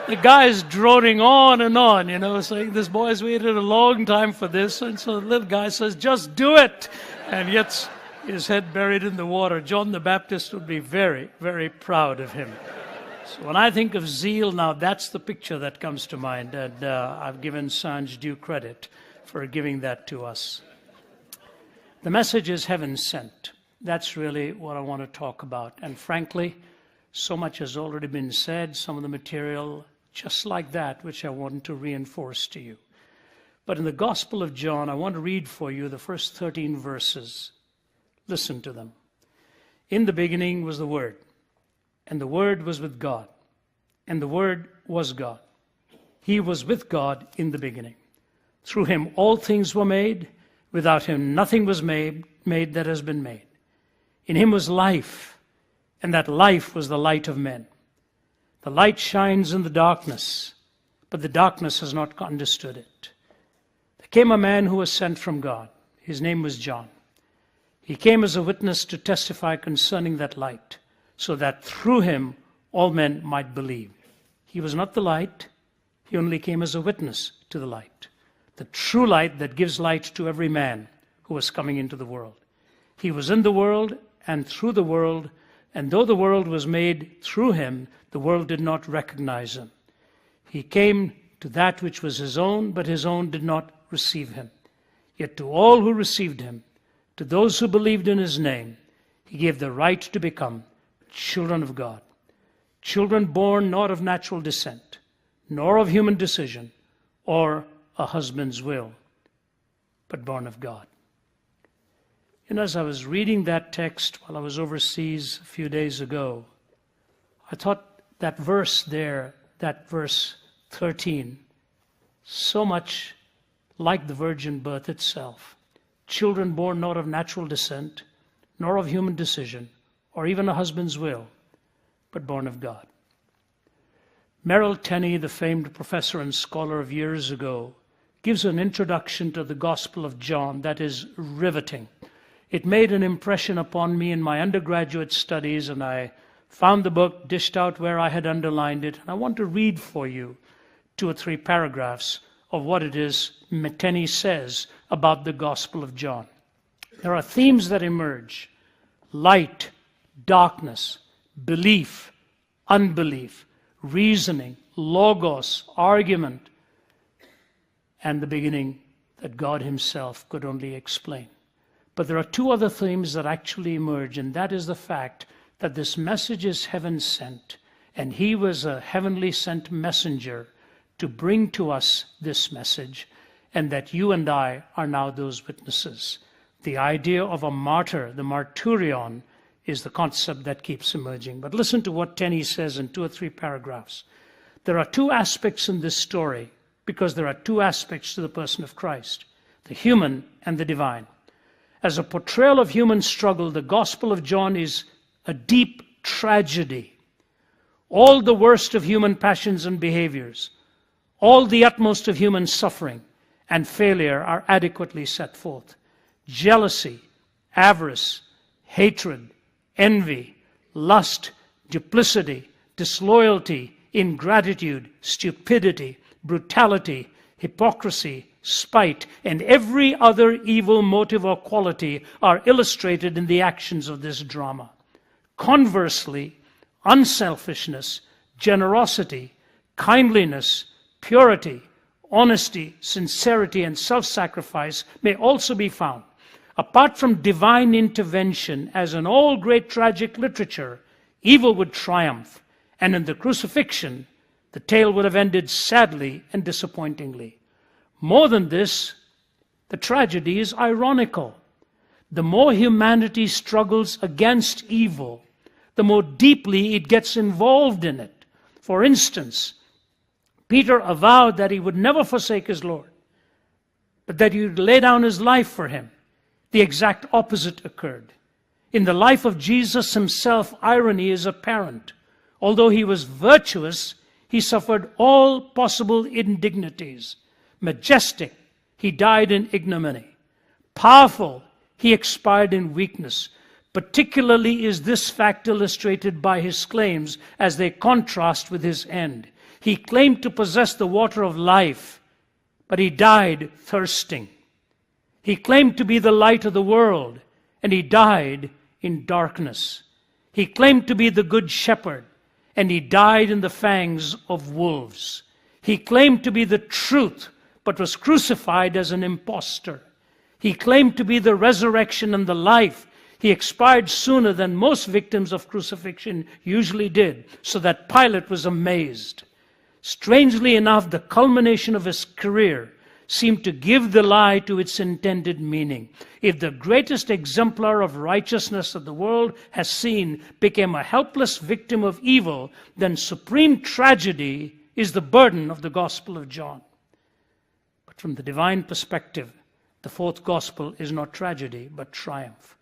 The guy's droning on and on, you know, saying this boy's waited a long time for this. And so the little guy says, just do it. And yet his head buried in the water. John the Baptist would be very, very proud of him. So when I think of zeal now, that's the picture that comes to mind. And I've given Sanj due credit for giving that to us. The message is heaven sent. That's really what I want to talk about. And frankly, so much has already been said, some of the material just like that, which I want to reinforce to you. But in the Gospel of John, I want to read for you the first 13 verses. Listen to them. In the beginning was the Word, and the Word was with God, and the Word was God. He was with God in the beginning. Through him all things were made. Without him nothing was made that has been made. In him was life, and that life was the light of men. The light shines in the darkness, but the darkness has not understood it. There came a man who was sent from God. His name was John. He came as a witness to testify concerning that light, so that through him all men might believe. He was not the light. He only came as a witness to the light, the true light that gives light to every man who was coming into the world. He was in the world and through the world, and though the world was made through him, the world did not recognize him. He came to that which was his own, but his own did not receive him. Yet to all who received him, to those who believed in his name, he gave the right to become children of God. Children born not of natural descent, nor of human decision, or a husband's will, but born of God. And as I was reading that text while I was overseas a few days ago, I thought that verse there, that verse 13, so much like the virgin birth itself. Children born not of natural descent, nor of human decision, or even a husband's will, but born of God. Merrill Tenney, the famed professor and scholar of years ago, gives an introduction to the Gospel of John that is riveting. It made an impression upon me in my undergraduate studies, and I found the book dished out where I had underlined it. And I want to read for you 2 or 3 paragraphs of what it is Tenney says about the Gospel of John. There are themes that emerge: light, darkness, belief, unbelief, reasoning, logos, argument, and the beginning that God himself could only explain. But there are 2 other themes that actually emerge, and that is the fact that this message is heaven sent, and he was a heavenly sent messenger to bring to us this message, and that you and I are now those witnesses. The idea of a martyr, the martyrion, is the concept that keeps emerging. But listen to what Tenney says in 2 or 3 paragraphs. There are 2 aspects in this story, because there are 2 aspects to the person of Christ, the human and the divine. As a portrayal of human struggle, the Gospel of John is a deep tragedy. All the worst of human passions and behaviors, all the utmost of human suffering and failure are adequately set forth. Jealousy, avarice, hatred, envy, lust, duplicity, disloyalty, ingratitude, stupidity, brutality, hypocrisy, spite, and every other evil motive or quality are illustrated in the actions of this drama. Conversely, unselfishness, generosity, kindliness, purity, honesty, sincerity, and self-sacrifice may also be found. Apart from divine intervention, as in all great tragic literature, evil would triumph, and in the crucifixion, the tale would have ended sadly and disappointingly. More than this, the tragedy is ironical. The more humanity struggles against evil, the more deeply it gets involved in it. For instance, Peter avowed that he would never forsake his Lord, but that he would lay down his life for him. The exact opposite occurred. In the life of Jesus himself, irony is apparent. Although he was virtuous, he suffered all possible indignities. Majestic, he died in ignominy. Powerful, he expired in weakness. Particularly is this fact illustrated by his claims as they contrast with his end. He claimed to possess the water of life, but he died thirsting. He claimed to be the light of the world, and he died in darkness. He claimed to be the good shepherd, and he died in the fangs of wolves. He claimed to be the truth, but was crucified as an impostor. He claimed to be the resurrection and the life. He expired sooner than most victims of crucifixion usually did, so that Pilate was amazed. Strangely enough, the culmination of his career seemed to give the lie to its intended meaning. If the greatest exemplar of righteousness that the world has seen became a helpless victim of evil, then supreme tragedy is the burden of the Gospel of John. But from the divine perspective, the fourth Gospel is not tragedy, but triumph.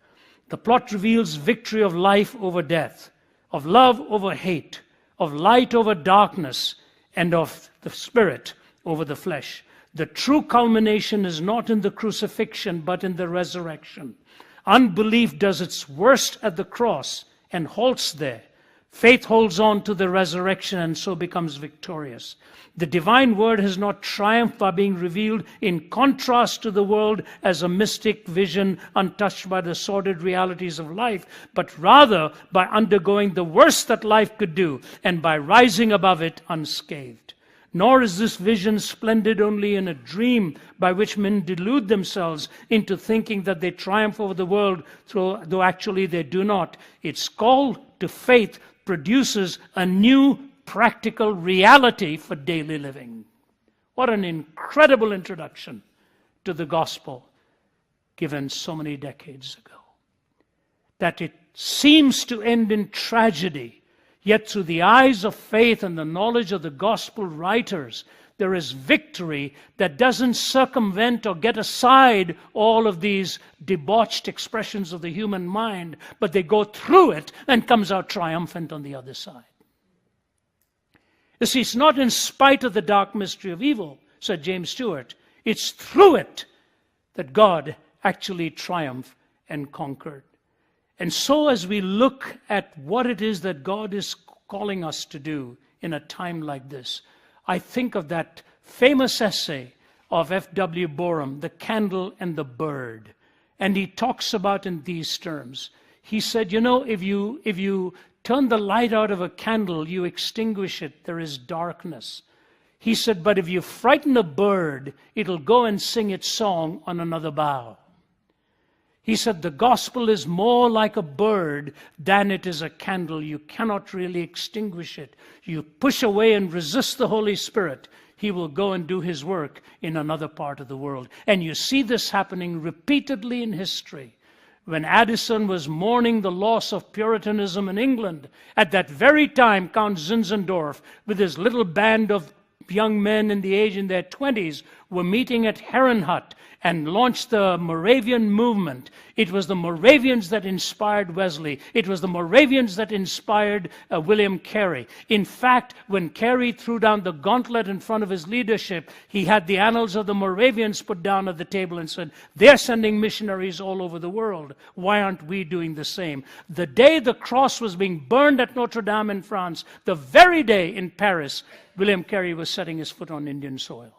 The plot reveals victory of life over death, of love over hate, of light over darkness, and of the spirit over the flesh. The true culmination is not in the crucifixion, but in the resurrection. Unbelief does its worst at the cross and halts there. Faith holds on to the resurrection and so becomes victorious. The divine word has not triumphed by being revealed in contrast to the world as a mystic vision untouched by the sordid realities of life, but rather by undergoing the worst that life could do and by rising above it unscathed. Nor is this vision splendid only in a dream by which men delude themselves into thinking that they triumph over the world, though actually they do not. Its call to faith produces a new practical reality for daily living. What an incredible introduction to the gospel given so many decades ago. That it seems to end in tragedy, yet through the eyes of faith and the knowledge of the gospel writers, there is victory that doesn't circumvent or get aside all of these debauched expressions of the human mind, but they go through it and comes out triumphant on the other side. You see, it's not in spite of the dark mystery of evil, said James Stewart. It's through it that God actually triumphed and conquered. And so as we look at what it is that God is calling us to do in a time like this, I think of that famous essay of F.W. Borum, The Candle and the Bird. And he talks about in these terms. He said, you know, if you turn the light out of a candle, you extinguish it, there is darkness. He said, but if you frighten a bird, it'll go and sing its song on another bough. He said, the gospel is more like a bird than it is a candle. You cannot really extinguish it. You push away and resist the Holy Spirit, he will go and do his work in another part of the world. And you see this happening repeatedly in history. When Addison was mourning the loss of Puritanism in England, at that very time, Count Zinzendorf, with his little band of young men in their 20s, were meeting at Herrenhut and launched the Moravian movement. It was the Moravians that inspired Wesley. It was the Moravians that inspired William Carey. In fact, when Carey threw down the gauntlet in front of his leadership, he had the annals of the Moravians put down at the table and said, they're sending missionaries all over the world. Why aren't we doing the same? The day the cross was being burned at Notre Dame in France, the very day in Paris, William Carey was setting his foot on Indian soil.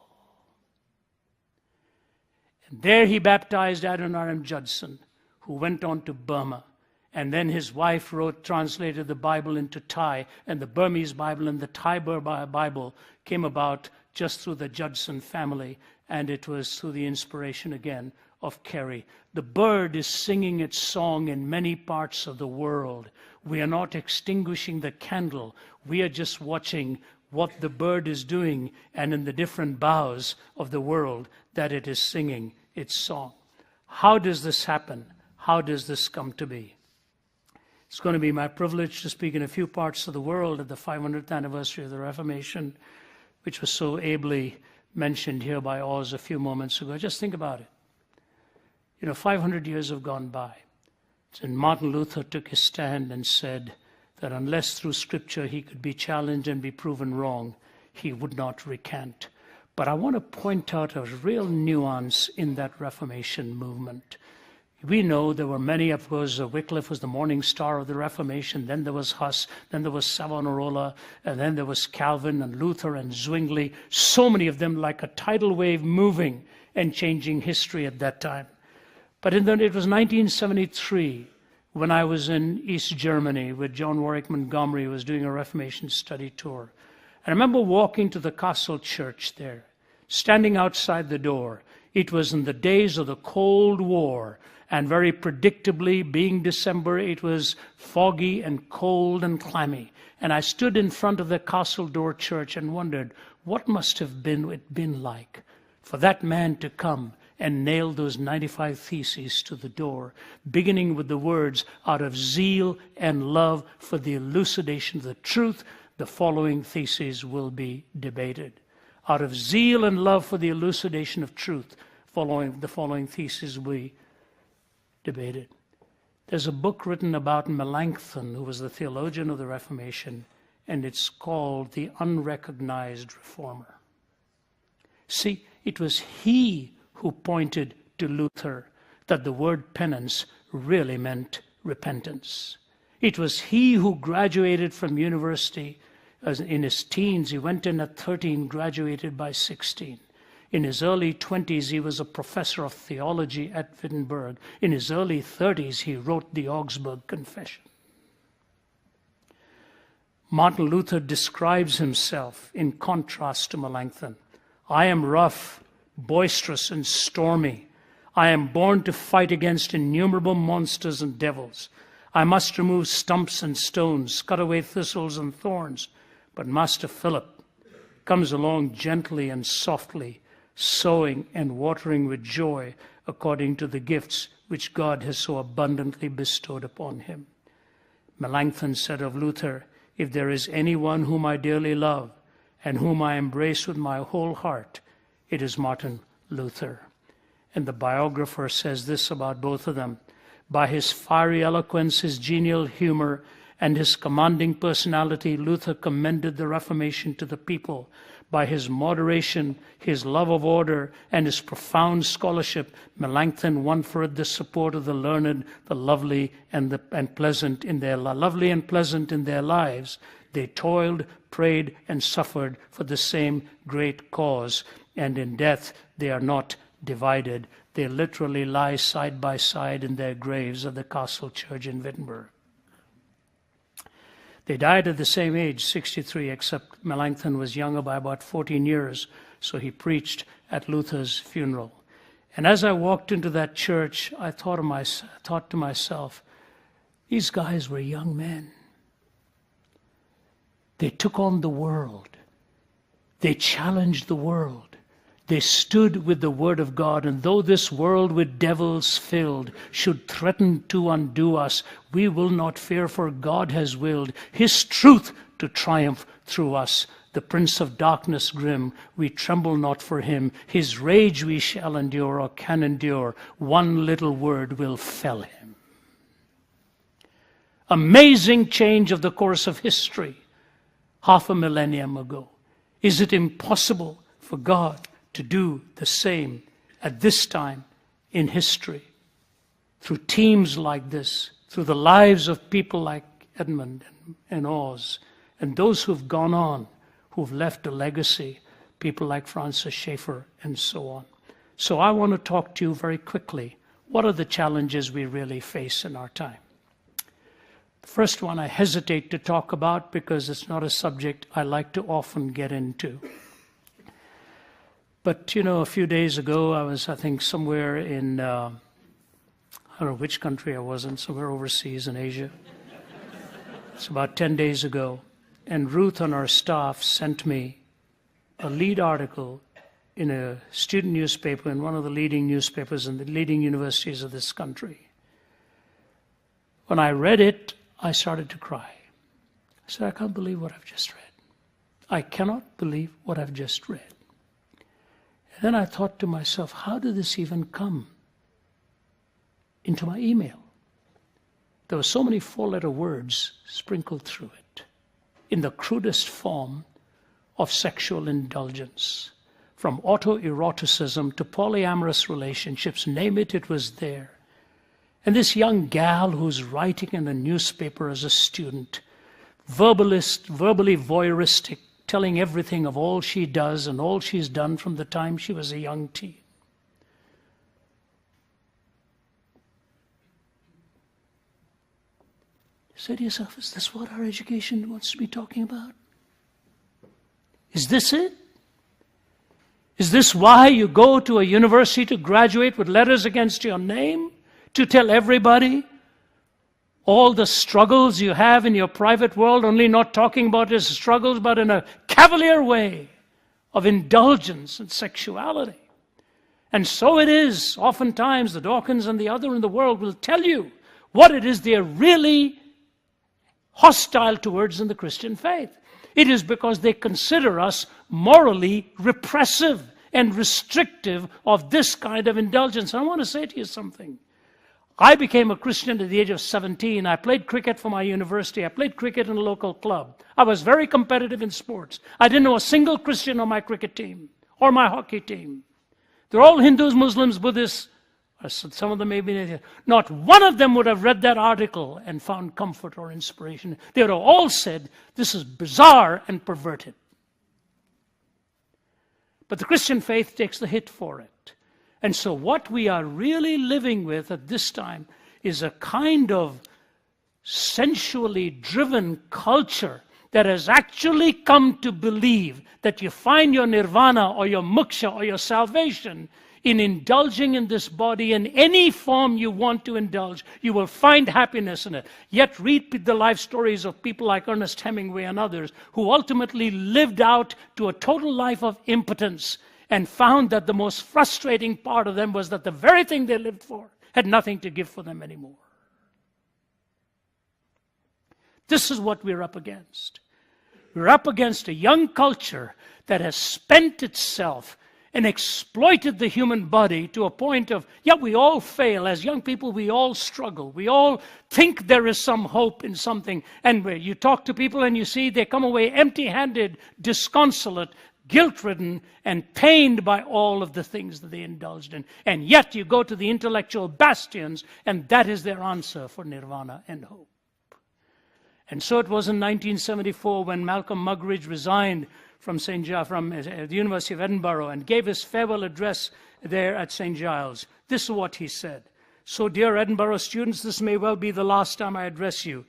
And there he baptized Adoniram Judson, who went on to Burma. And then his wife translated the Bible into Thai, and the Burmese Bible and the Thai Bible came about just through the Judson family, and it was through the inspiration again of Kerry. The bird is singing its song in many parts of the world. We are not extinguishing the candle. We are just watching what the bird is doing, and in the different boughs of the world that it is singing its song. How does this happen? How does this come to be? It's going to be my privilege to speak in a few parts of the world at the 500th anniversary of the Reformation, which was so ably mentioned here by Oz a few moments ago. Just think about it. 500 years have gone by. And Martin Luther took his stand and said that unless through Scripture he could be challenged and be proven wrong, he would not recant. But I want to point out a real nuance in that Reformation movement. We know there were many, of course, Wycliffe was the morning star of the Reformation, then there was Huss, then there was Savonarola, and then there was Calvin and Luther and Zwingli, so many of them like a tidal wave moving and changing history at that time. But it was 1973 when I was in East Germany with John Warwick Montgomery, who was doing a Reformation study tour. I remember walking to the Castle Church there, standing outside the door. It was in the days of the Cold War, and very predictably, being December, it was foggy and cold and clammy. And I stood in front of the Castle Door Church and wondered, what must have been like for that man to come and nail those 95 theses to the door, beginning with the words, out of zeal and love for the elucidation of the truth, the following theses will be debated. Out of zeal and love for the elucidation of truth, the following theses will be debated. There's a book written about Melanchthon, who was the theologian of the Reformation, and it's called The Unrecognized Reformer. See, it was he who pointed to Luther that the word penance really meant repentance. It was he who graduated from university in his teens. He went in at 13, graduated by 16. In his early 20s, he was a professor of theology at Wittenberg. In his early 30s, he wrote the Augsburg Confession. Martin Luther describes himself in contrast to Melanchthon. I am rough, boisterous, and stormy. I am born to fight against innumerable monsters and devils. I must remove stumps and stones, cut away thistles and thorns. But Master Philip comes along gently and softly, sowing and watering with joy according to the gifts which God has so abundantly bestowed upon him. Melanchthon said of Luther, if there is anyone whom I dearly love and whom I embrace with my whole heart, it is Martin Luther. And the biographer says this about both of them. By his fiery eloquence, his genial humor, and his commanding personality, Luther commended the Reformation to the people. By his moderation, his love of order, and his profound scholarship, Melanchthon won for it the support of the learned, the lovely, and pleasant in their lives. They toiled, prayed, and suffered for the same great cause. And in death, they are not divided. They literally lie side by side in their graves at the Castle Church in Wittenberg. They died at the same age, 63, except Melanchthon was younger by about 14 years, so he preached at Luther's funeral. And as I walked into that church, I thought to myself, these guys were young men. They took on the world. They challenged the world. They stood with the word of God, and though this world with devils filled should threaten to undo us, we will not fear, for God has willed his truth to triumph through us. The prince of darkness grim, we tremble not for him. His rage we shall endure, or can endure. One little word will fell him. Amazing change of the course of history, half a millennium ago. Is it impossible for God to do the same at this time in history? Through teams like this, through the lives of people like Edmund and Oz, and those who've gone on, who've left a legacy, people like Francis Schaeffer and so on. So I want to talk to you very quickly. What are the challenges we really face in our time? The first one I hesitate to talk about because it's not a subject I like to often get into. But, a few days ago, I was, I think, somewhere in, I don't know which country I was in, somewhere overseas in Asia. It's about 10 days ago. And Ruth on our staff sent me a lead article in a student newspaper, in one of the leading newspapers in the leading universities of this country. When I read it, I started to cry. I said, I can't believe what I've just read. I cannot believe what I've just read. And then I thought to myself, how did this even come into my email? There were so many four-letter words sprinkled through it in the crudest form of sexual indulgence. From autoeroticism to polyamorous relationships, name it, it was there. And this young gal who's writing in a newspaper as a student, verbally voyeuristic, telling everything of all she does and all she's done from the time she was a young teen. Say to yourself, is this what our education wants to be talking about? Is this it? Is this why you go to a university to graduate with letters against your name? To tell everybody all the struggles you have in your private world, only not talking about his struggles, but in a cavalier way of indulgence and sexuality. And so it is, oftentimes, the Dawkins and the other in the world will tell you what it is they're really hostile towards in the Christian faith. It is because they consider us morally repressive and restrictive of this kind of indulgence. I want to say to you something. I became a Christian at the age of 17. I played cricket for my university. I played cricket in a local club. I was very competitive in sports. I didn't know a single Christian on my cricket team or my hockey team. They're all Hindus, Muslims, Buddhists. Some of them may be. Not one of them would have read that article and found comfort or inspiration. They would have all said, this is bizarre and perverted. But the Christian faith takes the hit for it. And so what we are really living with at this time is a kind of sensually driven culture that has actually come to believe that you find your nirvana or your moksha or your salvation in indulging in this body in any form you want to indulge. You will find happiness in it. Yet read the life stories of people like Ernest Hemingway and others who ultimately lived out to a total life of impotence and found that the most frustrating part of them was that the very thing they lived for had nothing to give for them anymore. This is what we're up against. We're up against a young culture that has spent itself and exploited the human body to a point of, we all fail. As young people, we all struggle. We all think there is some hope in something. And where you talk to people and you see they come away empty-handed, disconsolate, guilt-ridden, and pained by all of the things that they indulged in. And yet you go to the intellectual bastions, and that is their answer for nirvana and hope. And so it was in 1974 when Malcolm Muggeridge resigned from the University of Edinburgh and gave his farewell address there at St. Giles. This is what he said. So, dear Edinburgh students, this may well be the last time I address you.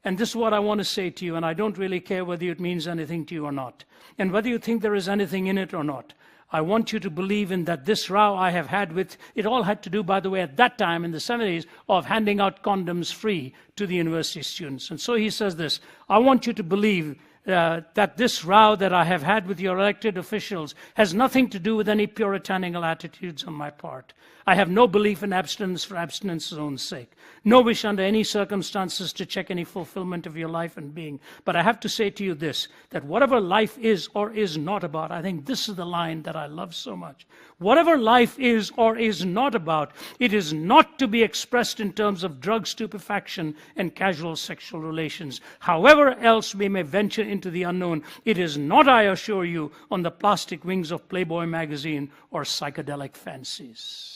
And this is what I want to say to you, and I don't really care whether it means anything to you or not, and whether you think there is anything in it or not. I want you to believe in that this row I have had with, it all had to do, by the way, at that time in the 70s, of handing out condoms free to the university students. And so he says this, I want you to believe that this row that I have had with your elected officials has nothing to do with any puritanical attitudes on my part. I have no belief in abstinence for abstinence's own sake. No wish under any circumstances to check any fulfillment of your life and being. But I have to say to you this, that whatever life is or is not about, I think this is the line that I love so much. Whatever life is or is not about, it is not to be expressed in terms of drug stupefaction and casual sexual relations. However else we may venture into the unknown, it is not, I assure you, on the plastic wings of Playboy magazine or psychedelic fancies.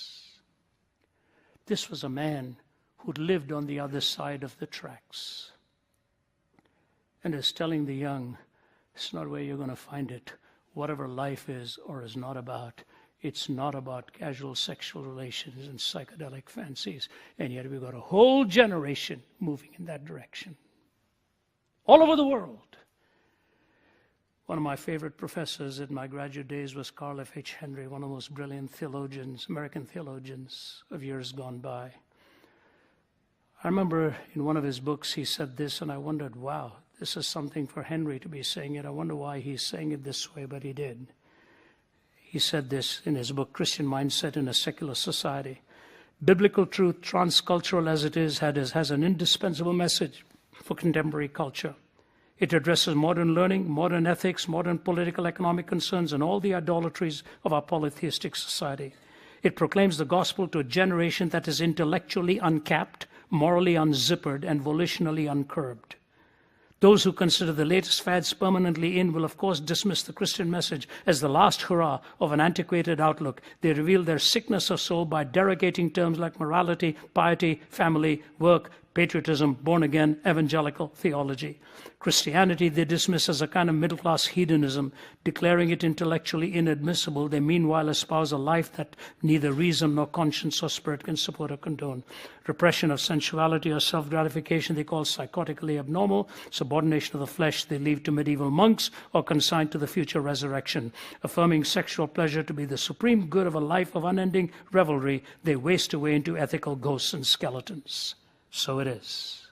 This was a man who'd lived on the other side of the tracks and is telling the young, it's not where you're going to find it. Whatever life is or is not about, It's not about casual sexual relations and psychedelic fancies. And yet we've got a whole generation moving in that direction. All over the world. One of my favorite professors in my graduate days was Carl F. H. Henry, one of the most brilliant theologians, American theologians of years gone by. I remember in one of his books he said this, and I wondered, wow, this is something for Henry to be saying it. I wonder why he's saying it this way, but he did. He said this in his book, Christian Mindset in a Secular Society. Biblical truth, transcultural as it is, has an indispensable message for contemporary culture. It addresses modern learning, modern ethics, modern political, economic concerns, and all the idolatries of our polytheistic society. It proclaims the gospel to a generation that is intellectually uncapped, morally unzippered, and volitionally uncurbed. Those who consider the latest fads permanently in will, of course, dismiss the Christian message as the last hurrah of an antiquated outlook. They reveal their sickness of soul by derogating terms like morality, piety, family, work, patriotism, born-again, evangelical theology. Christianity they dismiss as a kind of middle-class hedonism, declaring it intellectually inadmissible. They meanwhile espouse a life that neither reason nor conscience or spirit can support or condone. Repression of sensuality or self-gratification they call psychotically abnormal. Subordination of the flesh they leave to medieval monks or consigned to the future resurrection. Affirming sexual pleasure to be the supreme good of a life of unending revelry, they waste away into ethical ghosts and skeletons. So it is.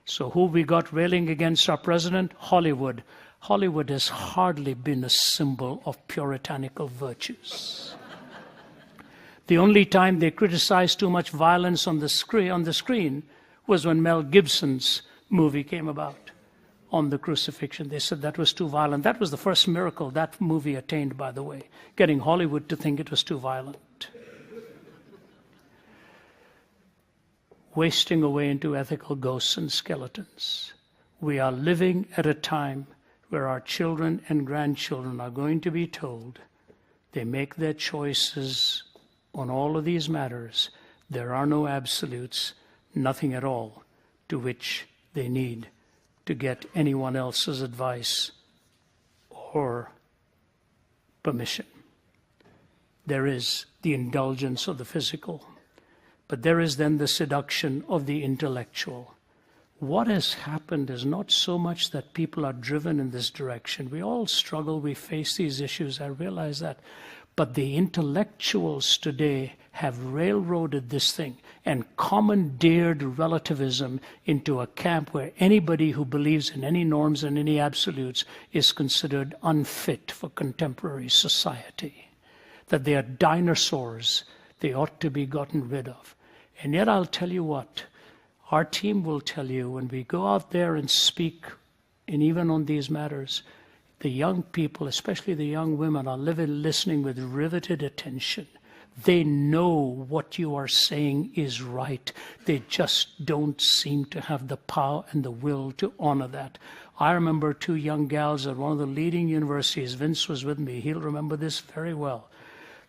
So who we got railing against our president? Hollywood. Hollywood has hardly been a symbol of puritanical virtues. The only time they criticized too much violence on the screen was when Mel Gibson's movie came about on the crucifixion. They said that was too violent. That was the first miracle that movie attained, by the way, getting Hollywood to think it was too violent. Wasting away into ethical ghosts and skeletons. We are living at a time where our children and grandchildren are going to be told they make their choices on all of these matters. There are no absolutes, nothing at all to which they need to get anyone else's advice or permission. There is the indulgence of the physical. But there is then the seduction of the intellectual. What has happened is not so much that people are driven in this direction. We all struggle, we face these issues, I realize that. But the intellectuals today have railroaded this thing and commandeered relativism into a camp where anybody who believes in any norms and any absolutes is considered unfit for contemporary society. That they are dinosaurs. They ought to be gotten rid of. And yet I'll tell you what, our team will tell you when we go out there and speak, and even on these matters, the young people, especially the young women, are listening with riveted attention. They know what you are saying is right. They just don't seem to have the power and the will to honor that. I remember two young gals at one of the leading universities. Vince was with me. He'll remember this very well.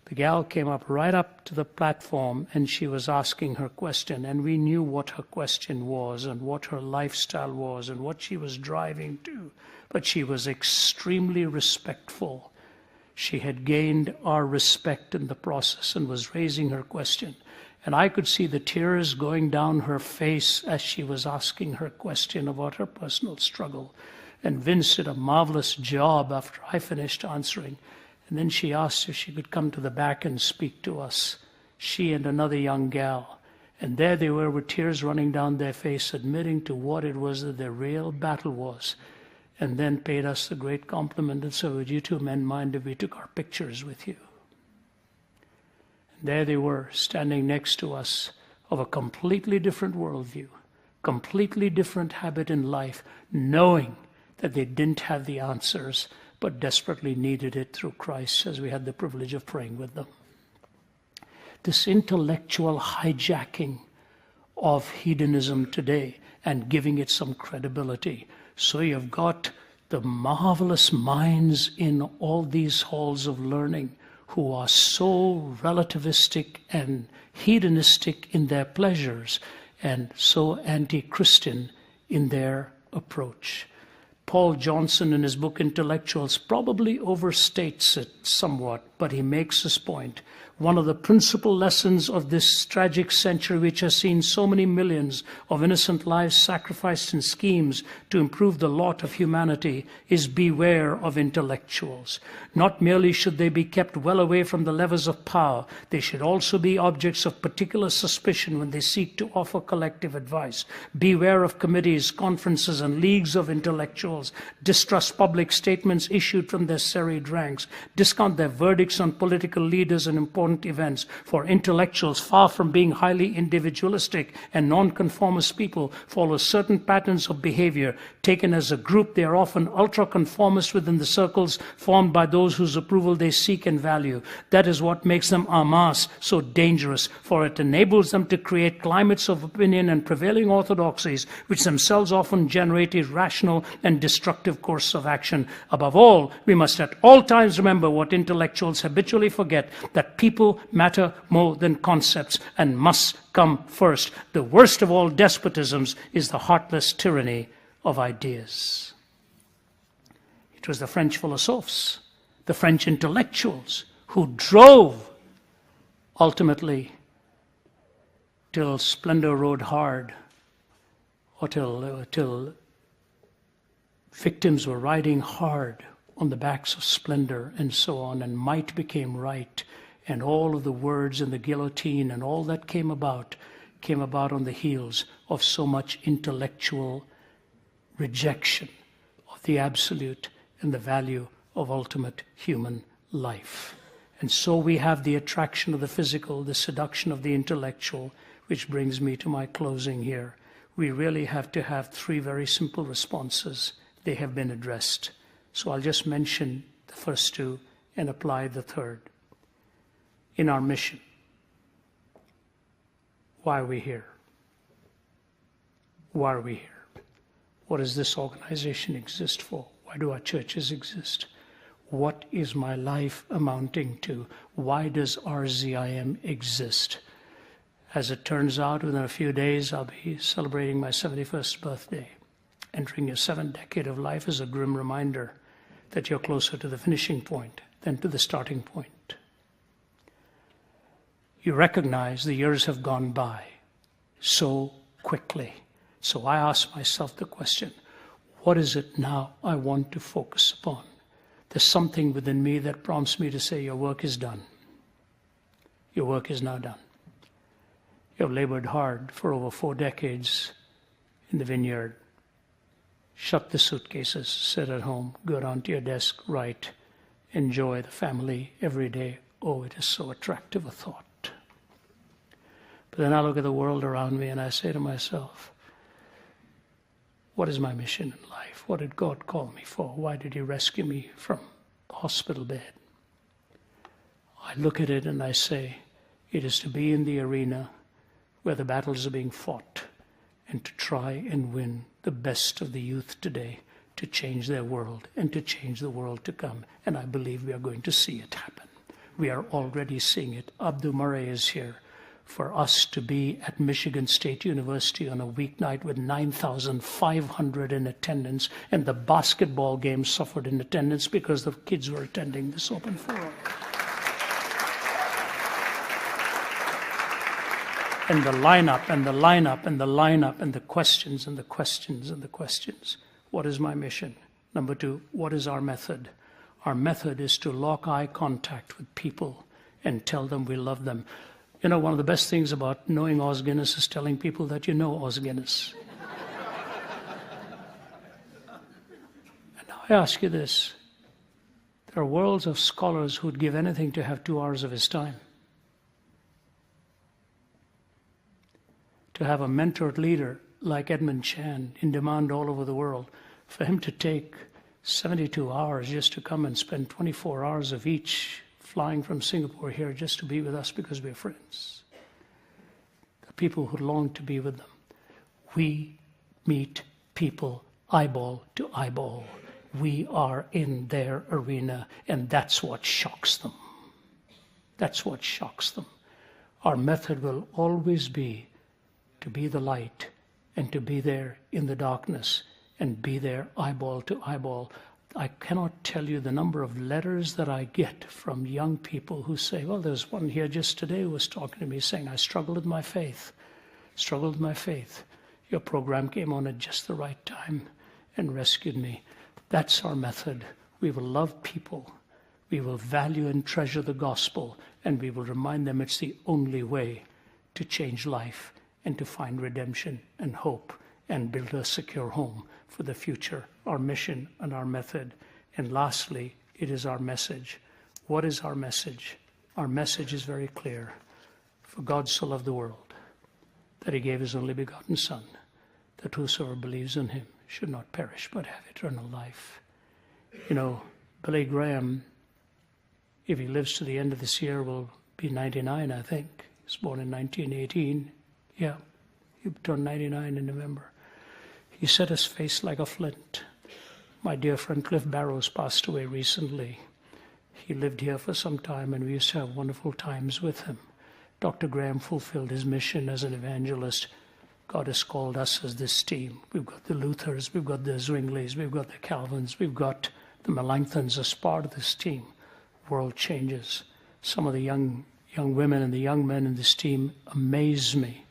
The gal came up right up to the platform and she was asking her question, and we knew what her question was and what her lifestyle was and what she was driving to. But she was extremely respectful. She had gained our respect in the process and was raising her question. And I could see the tears going down her face as she was asking her question about her personal struggle. And Vince did a marvelous job after I finished answering. And then she asked if she could come to the back and speak to us, she and another young gal. And there they were with tears running down their face, admitting to what it was that their real battle was. And then paid us the great compliment and said, would you two men mind if we took our pictures with you? And there they were, standing next to us, of a completely different worldview, completely different habit in life, knowing that they didn't have the answers, but desperately needed it through Christ, as we had the privilege of praying with them. This intellectual hijacking of hedonism today and giving it some credibility. So you've got the marvelous minds in all these halls of learning who are so relativistic and hedonistic in their pleasures and so anti-Christian in their approach. Paul Johnson, in his book Intellectuals, probably overstates it somewhat but he makes this point. One of the principal lessons of this tragic century, which has seen so many millions of innocent lives sacrificed in schemes to improve the lot of humanity, is beware of intellectuals. Not merely should they be kept well away from the levers of power, they should also be objects of particular suspicion when they seek to offer collective advice. Beware of committees, conferences, and leagues of intellectuals. Distrust public statements issued from their serried ranks. Discount their verdicts on political leaders and important events. For intellectuals, far from being highly individualistic and nonconformist people, follow certain patterns of behavior. Taken as a group, they are often ultra-conformist within the circles formed by those whose approval they seek and value. That is what makes them en masse so dangerous, for it enables them to create climates of opinion and prevailing orthodoxies, which themselves often generate irrational and destructive course of action. Above all, we must at all times remember what intellectuals habitually forget, that people matter more than concepts and must come first. The worst of all despotisms is the heartless tyranny of ideas. It was the French philosophers, the French intellectuals, who drove ultimately till splendor rode hard, or till victims were riding hard on the backs of splendor and so on, and might became right, and all of the words and the guillotine and all that came about on the heels of so much intellectual rejection of the absolute and the value of ultimate human life. And so we have the attraction of the physical, the seduction of the intellectual, which brings me to my closing here. We really have to have three very simple responses. They have been addressed. So I'll just mention the first two and apply the third. In our mission, why are we here? Why are we here? What does this organization exist for? Why do our churches exist? What is my life amounting to? Why does RZIM exist? As it turns out, within a few days, I'll be celebrating my 71st birthday. Entering your 7th decade of life is a grim reminder that you're closer to the finishing point than to the starting point. You recognize the years have gone by so quickly. So I ask myself the question, what is it now I want to focus upon? There's something within me that prompts me to say, your work is done. Your work is now done. You have labored hard for over 4 decades in the vineyard. Shut the suitcases, sit at home, go down to your desk, write, enjoy the family every day. Oh, it is so attractive a thought. But then I look at the world around me and I say to myself, what is my mission in life? What did God call me for? Why did he rescue me from the hospital bed? I look at it and I say, it is to be in the arena where the battles are being fought and to try and win the best of the youth today to change their world and to change the world to come. And I believe we are going to see it happen. We are already seeing it. Abdul Murray is here. For us to be at Michigan State University on a weeknight with 9,500 in attendance, and the basketball game suffered in attendance because the kids were attending this open forum. And the lineup, and the lineup, and the lineup, and the questions, and the questions, and the questions. What is my mission? Number 2, what is our method? Our method is to lock eye contact with people and tell them we love them. You know, one of the best things about knowing Os Guinness is telling people that you know Os Guinness. And now I ask you this. There are worlds of scholars who'd give anything to have 2 hours of his time. To have a mentored leader like Edmund Chan, in demand all over the world, for him to take 72 hours just to come and spend 24 hours of each flying from Singapore here just to be with us because we're friends. The people who long to be with them. We meet people eyeball to eyeball. We are in their arena, and that's what shocks them. That's what shocks them. Our method will always be to be the light and to be there in the darkness and be there eyeball to eyeball. I cannot tell you the number of letters that I get from young people who say, well, there's one here just today who was talking to me saying, I struggled with my faith. Your program came on at just the right time and rescued me. That's our method. We will love people. We will value and treasure the gospel, and we will remind them it's the only way to change life and to find redemption and hope and build a secure home for the future. Our mission and our method. And lastly, it is our message. What is our message? Our message is very clear. For God so loved the world that he gave his only begotten Son, that whosoever believes in him should not perish but have eternal life. You know, Billy Graham, if he lives to the end of this year, will be 99, I think. He was born in 1918. Yeah, he turned 99 in November. He set his face like a flint. My dear friend Cliff Barrows passed away recently. He lived here for some time, and we used to have wonderful times with him. Dr. Graham fulfilled his mission as an evangelist. God has called us as this team. We've got the Luthers, we've got the Zwinglies, we've got the Calvins, we've got the Melanchthons as part of this team. World changes. Some of the young women and the young men in this team amaze me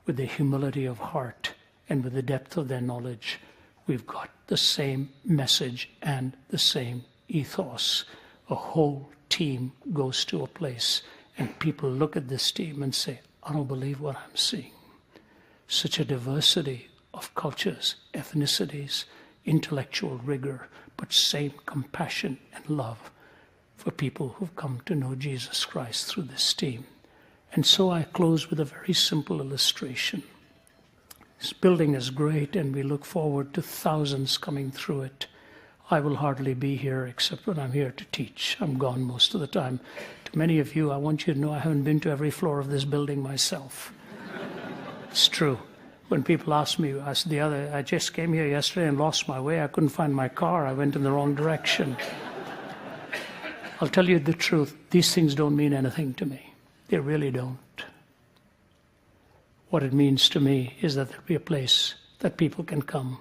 with the humility of heart and with the depth of their knowledge. We've got the same message and the same ethos. A whole team goes to a place, and people look at this team and say, I don't believe what I'm seeing. Such a diversity of cultures, ethnicities, intellectual rigor, but same compassion and love for people who've come to know Jesus Christ through this team. And so I close with a very simple illustration. This building is great, and we look forward to thousands coming through it. I will hardly be here except when I'm here to teach. I'm gone most of the time. To many of you, I want you to know I haven't been to every floor of this building myself. It's true. When people ask me, I just came here yesterday and lost my way. I couldn't find my car. I went in the wrong direction. I'll tell you the truth. These things don't mean anything to me. They really don't. What it means to me is that there'll be a place that people can come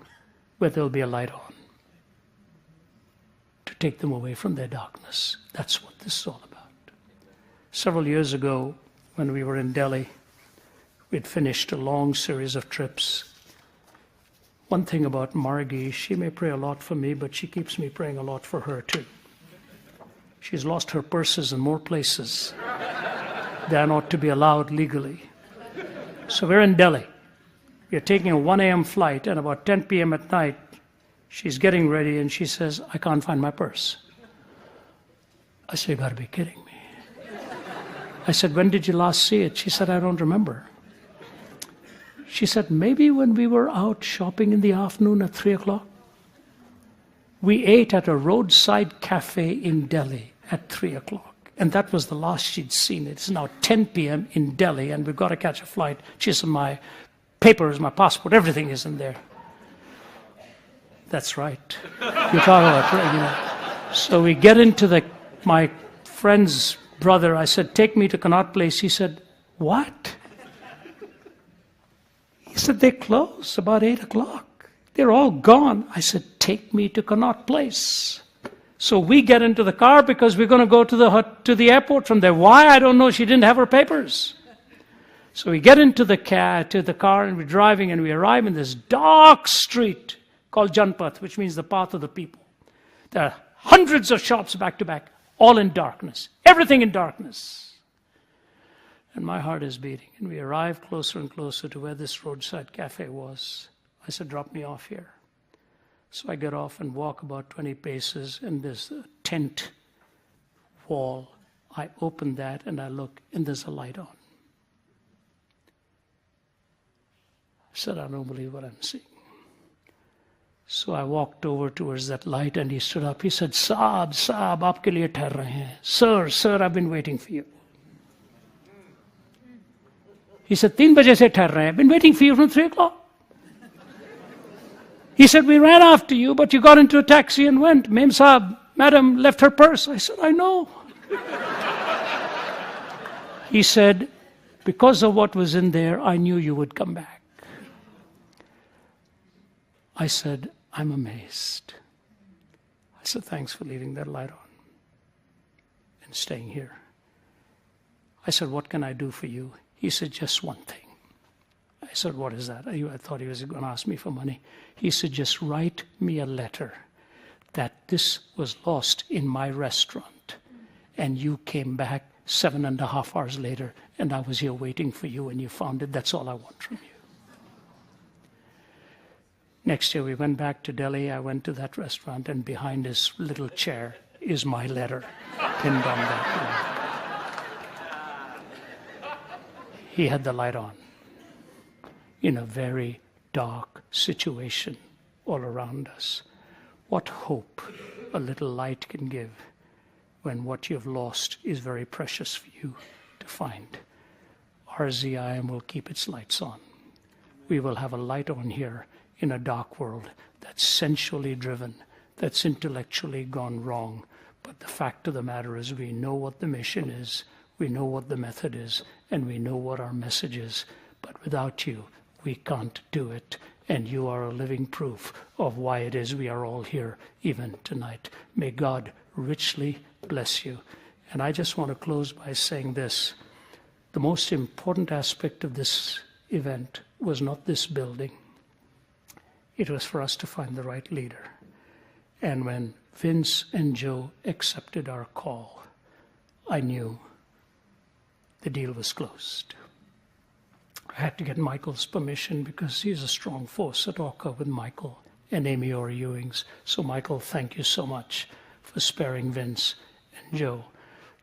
where there'll be a light on to take them away from their darkness. That's what this is all about. Several years ago, when we were in Delhi, we'd finished a long series of trips. One thing about Margie, she may pray a lot for me, but she keeps me praying a lot for her too. She's lost her purses in more places than ought to be allowed legally. So we're in Delhi. We're taking a 1 a.m. flight, and about 10 p.m. at night, she's getting ready, and she says, I can't find my purse. I said, you got to be kidding me. I said, when did you last see it? She said, I don't remember. She said, maybe when we were out shopping in the afternoon at 3 o'clock. We ate at a roadside cafe in Delhi at 3 o'clock. And that was the last she'd seen it. It's now 10 p.m. in Delhi, and we've got to catch a flight. She said, my papers, my passport, everything is in there. That's right. You're talking about, So we get into my friend's brother. I said, take me to Connaught Place. He said, what? He said, they close about 8 o'clock. They're all gone. I said, take me to Connaught Place. So we get into the car because we're going to go to the airport from there. Why? I don't know. She didn't have her papers. So we get into the car and we're driving, and we arrive in this dark street called Janpath, which means the path of the people. There are hundreds of shops back to back, all in darkness. Everything in darkness. And my heart is beating. And we arrive closer and closer to where this roadside cafe was. I said, drop me off here. So I get off and walk about 20 paces, and there's a tent wall. I open that and I look, and there's a light on. I said, I don't believe what I'm seeing. So I walked over towards that light, and he stood up. He said, Saab, aapke liye thehar rahe hain. Sir, I've been waiting for you. He said, 3 baje se thehar rahe hain. I've been waiting for you from 3 o'clock. He said, we ran after you, but you got into a taxi and went. Mem Saab, madam left her purse. I said, I know. He said, because of what was in there, I knew you would come back. I said, I'm amazed. said, thanks for leaving that light on and staying here. I said, what can I do for you? He said, just one thing. I said, what is that? I thought he was going to ask me for money. He said, just write me a letter that this was lost in my restaurant, and you came back 7.5 hours later, and I was here waiting for you, and you found it. That's all I want from you. Next year, we went back to Delhi. I went to that restaurant, and behind his little chair is my letter pinned on that. He had the light on in a very dark situation all around us. What hope a little light can give when what you've lost is very precious for you to find. RZIM will keep its lights on. We will have a light on here in a dark world that's sensually driven, that's intellectually gone wrong. But the fact of the matter is we know what the mission is, we know what the method is, and we know what our message is. But without you, we can't do it. And you are a living proof of why it is we are all here even tonight. May God richly bless you. And I just want to close by saying this. The most important aspect of this event was not this building. It was for us to find the right leader. And when Vince and Joe accepted our call, I knew the deal was closed. I had to get Michael's permission because he's a strong force at Orca with Michael and Amy Orr Ewings. So Michael, thank you so much for sparing Vince and Joe.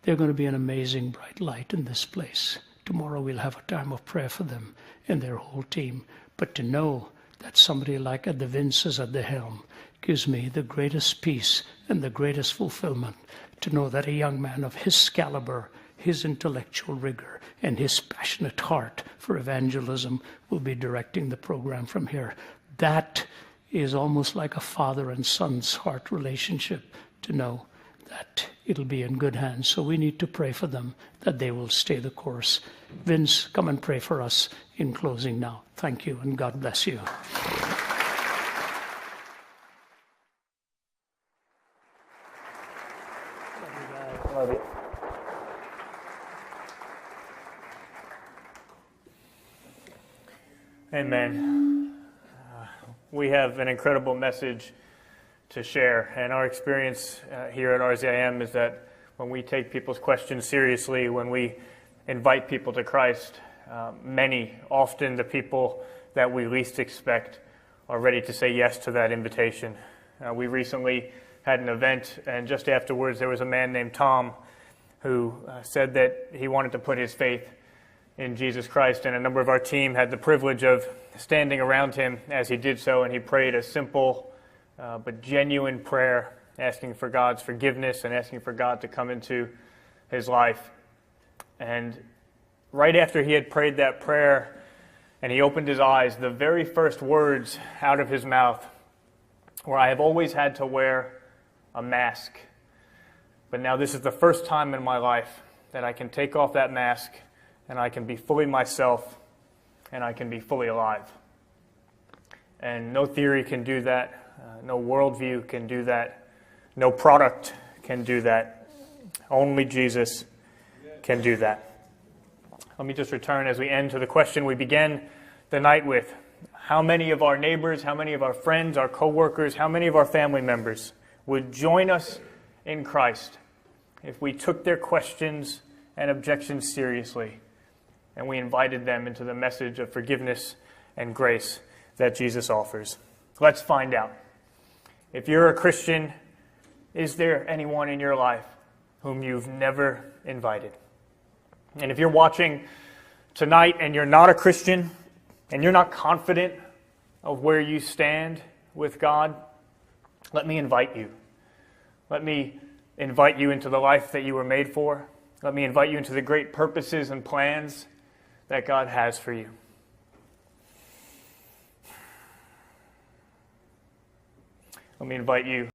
They're going to be an amazing bright light in this place. Tomorrow we'll have a time of prayer for them and their whole team. But to know that somebody like the Vince is at the helm gives me the greatest peace and the greatest fulfillment to know that a young man of his caliber, his intellectual rigor, and his passionate heart for evangelism will be directing the program from here. That is almost like a father and son's heart relationship, to know that it'll be in good hands. So we need to pray for them, that they will stay the course. Vince, come and pray for us in closing now. Thank you, and God bless you. Love you. Amen. We have an incredible message to share, and our experience here at RZIM is that when we take people's questions seriously, when we invite people to Christ, often the people that we least expect are ready to say yes to that invitation. We recently had an event, and just afterwards there was a man named Tom who said that he wanted to put his faith in Jesus Christ, and a number of our team had the privilege of standing around him as he did so, and he prayed a simple but genuine prayer, asking for God's forgiveness and asking for God to come into his life. And right after he had prayed that prayer and he opened his eyes, the very first words out of his mouth were, "I have always had to wear a mask, but now this is the first time in my life that I can take off that mask and I can be fully myself and I can be fully alive." And no theory can do that. No worldview can do that. No product can do that. Only Jesus can do that. Let me just return as we end to the question we began the night with. How many of our neighbors, how many of our friends, our co-workers, how many of our family members would join us in Christ if we took their questions and objections seriously and we invited them into the message of forgiveness and grace that Jesus offers? Let's find out. If you're a Christian, is there anyone in your life whom you've never invited? And if you're watching tonight and you're not a Christian and you're not confident of where you stand with God, let me invite you. Let me invite you into the life that you were made for. Let me invite you into the great purposes and plans that God has for you. Let me invite you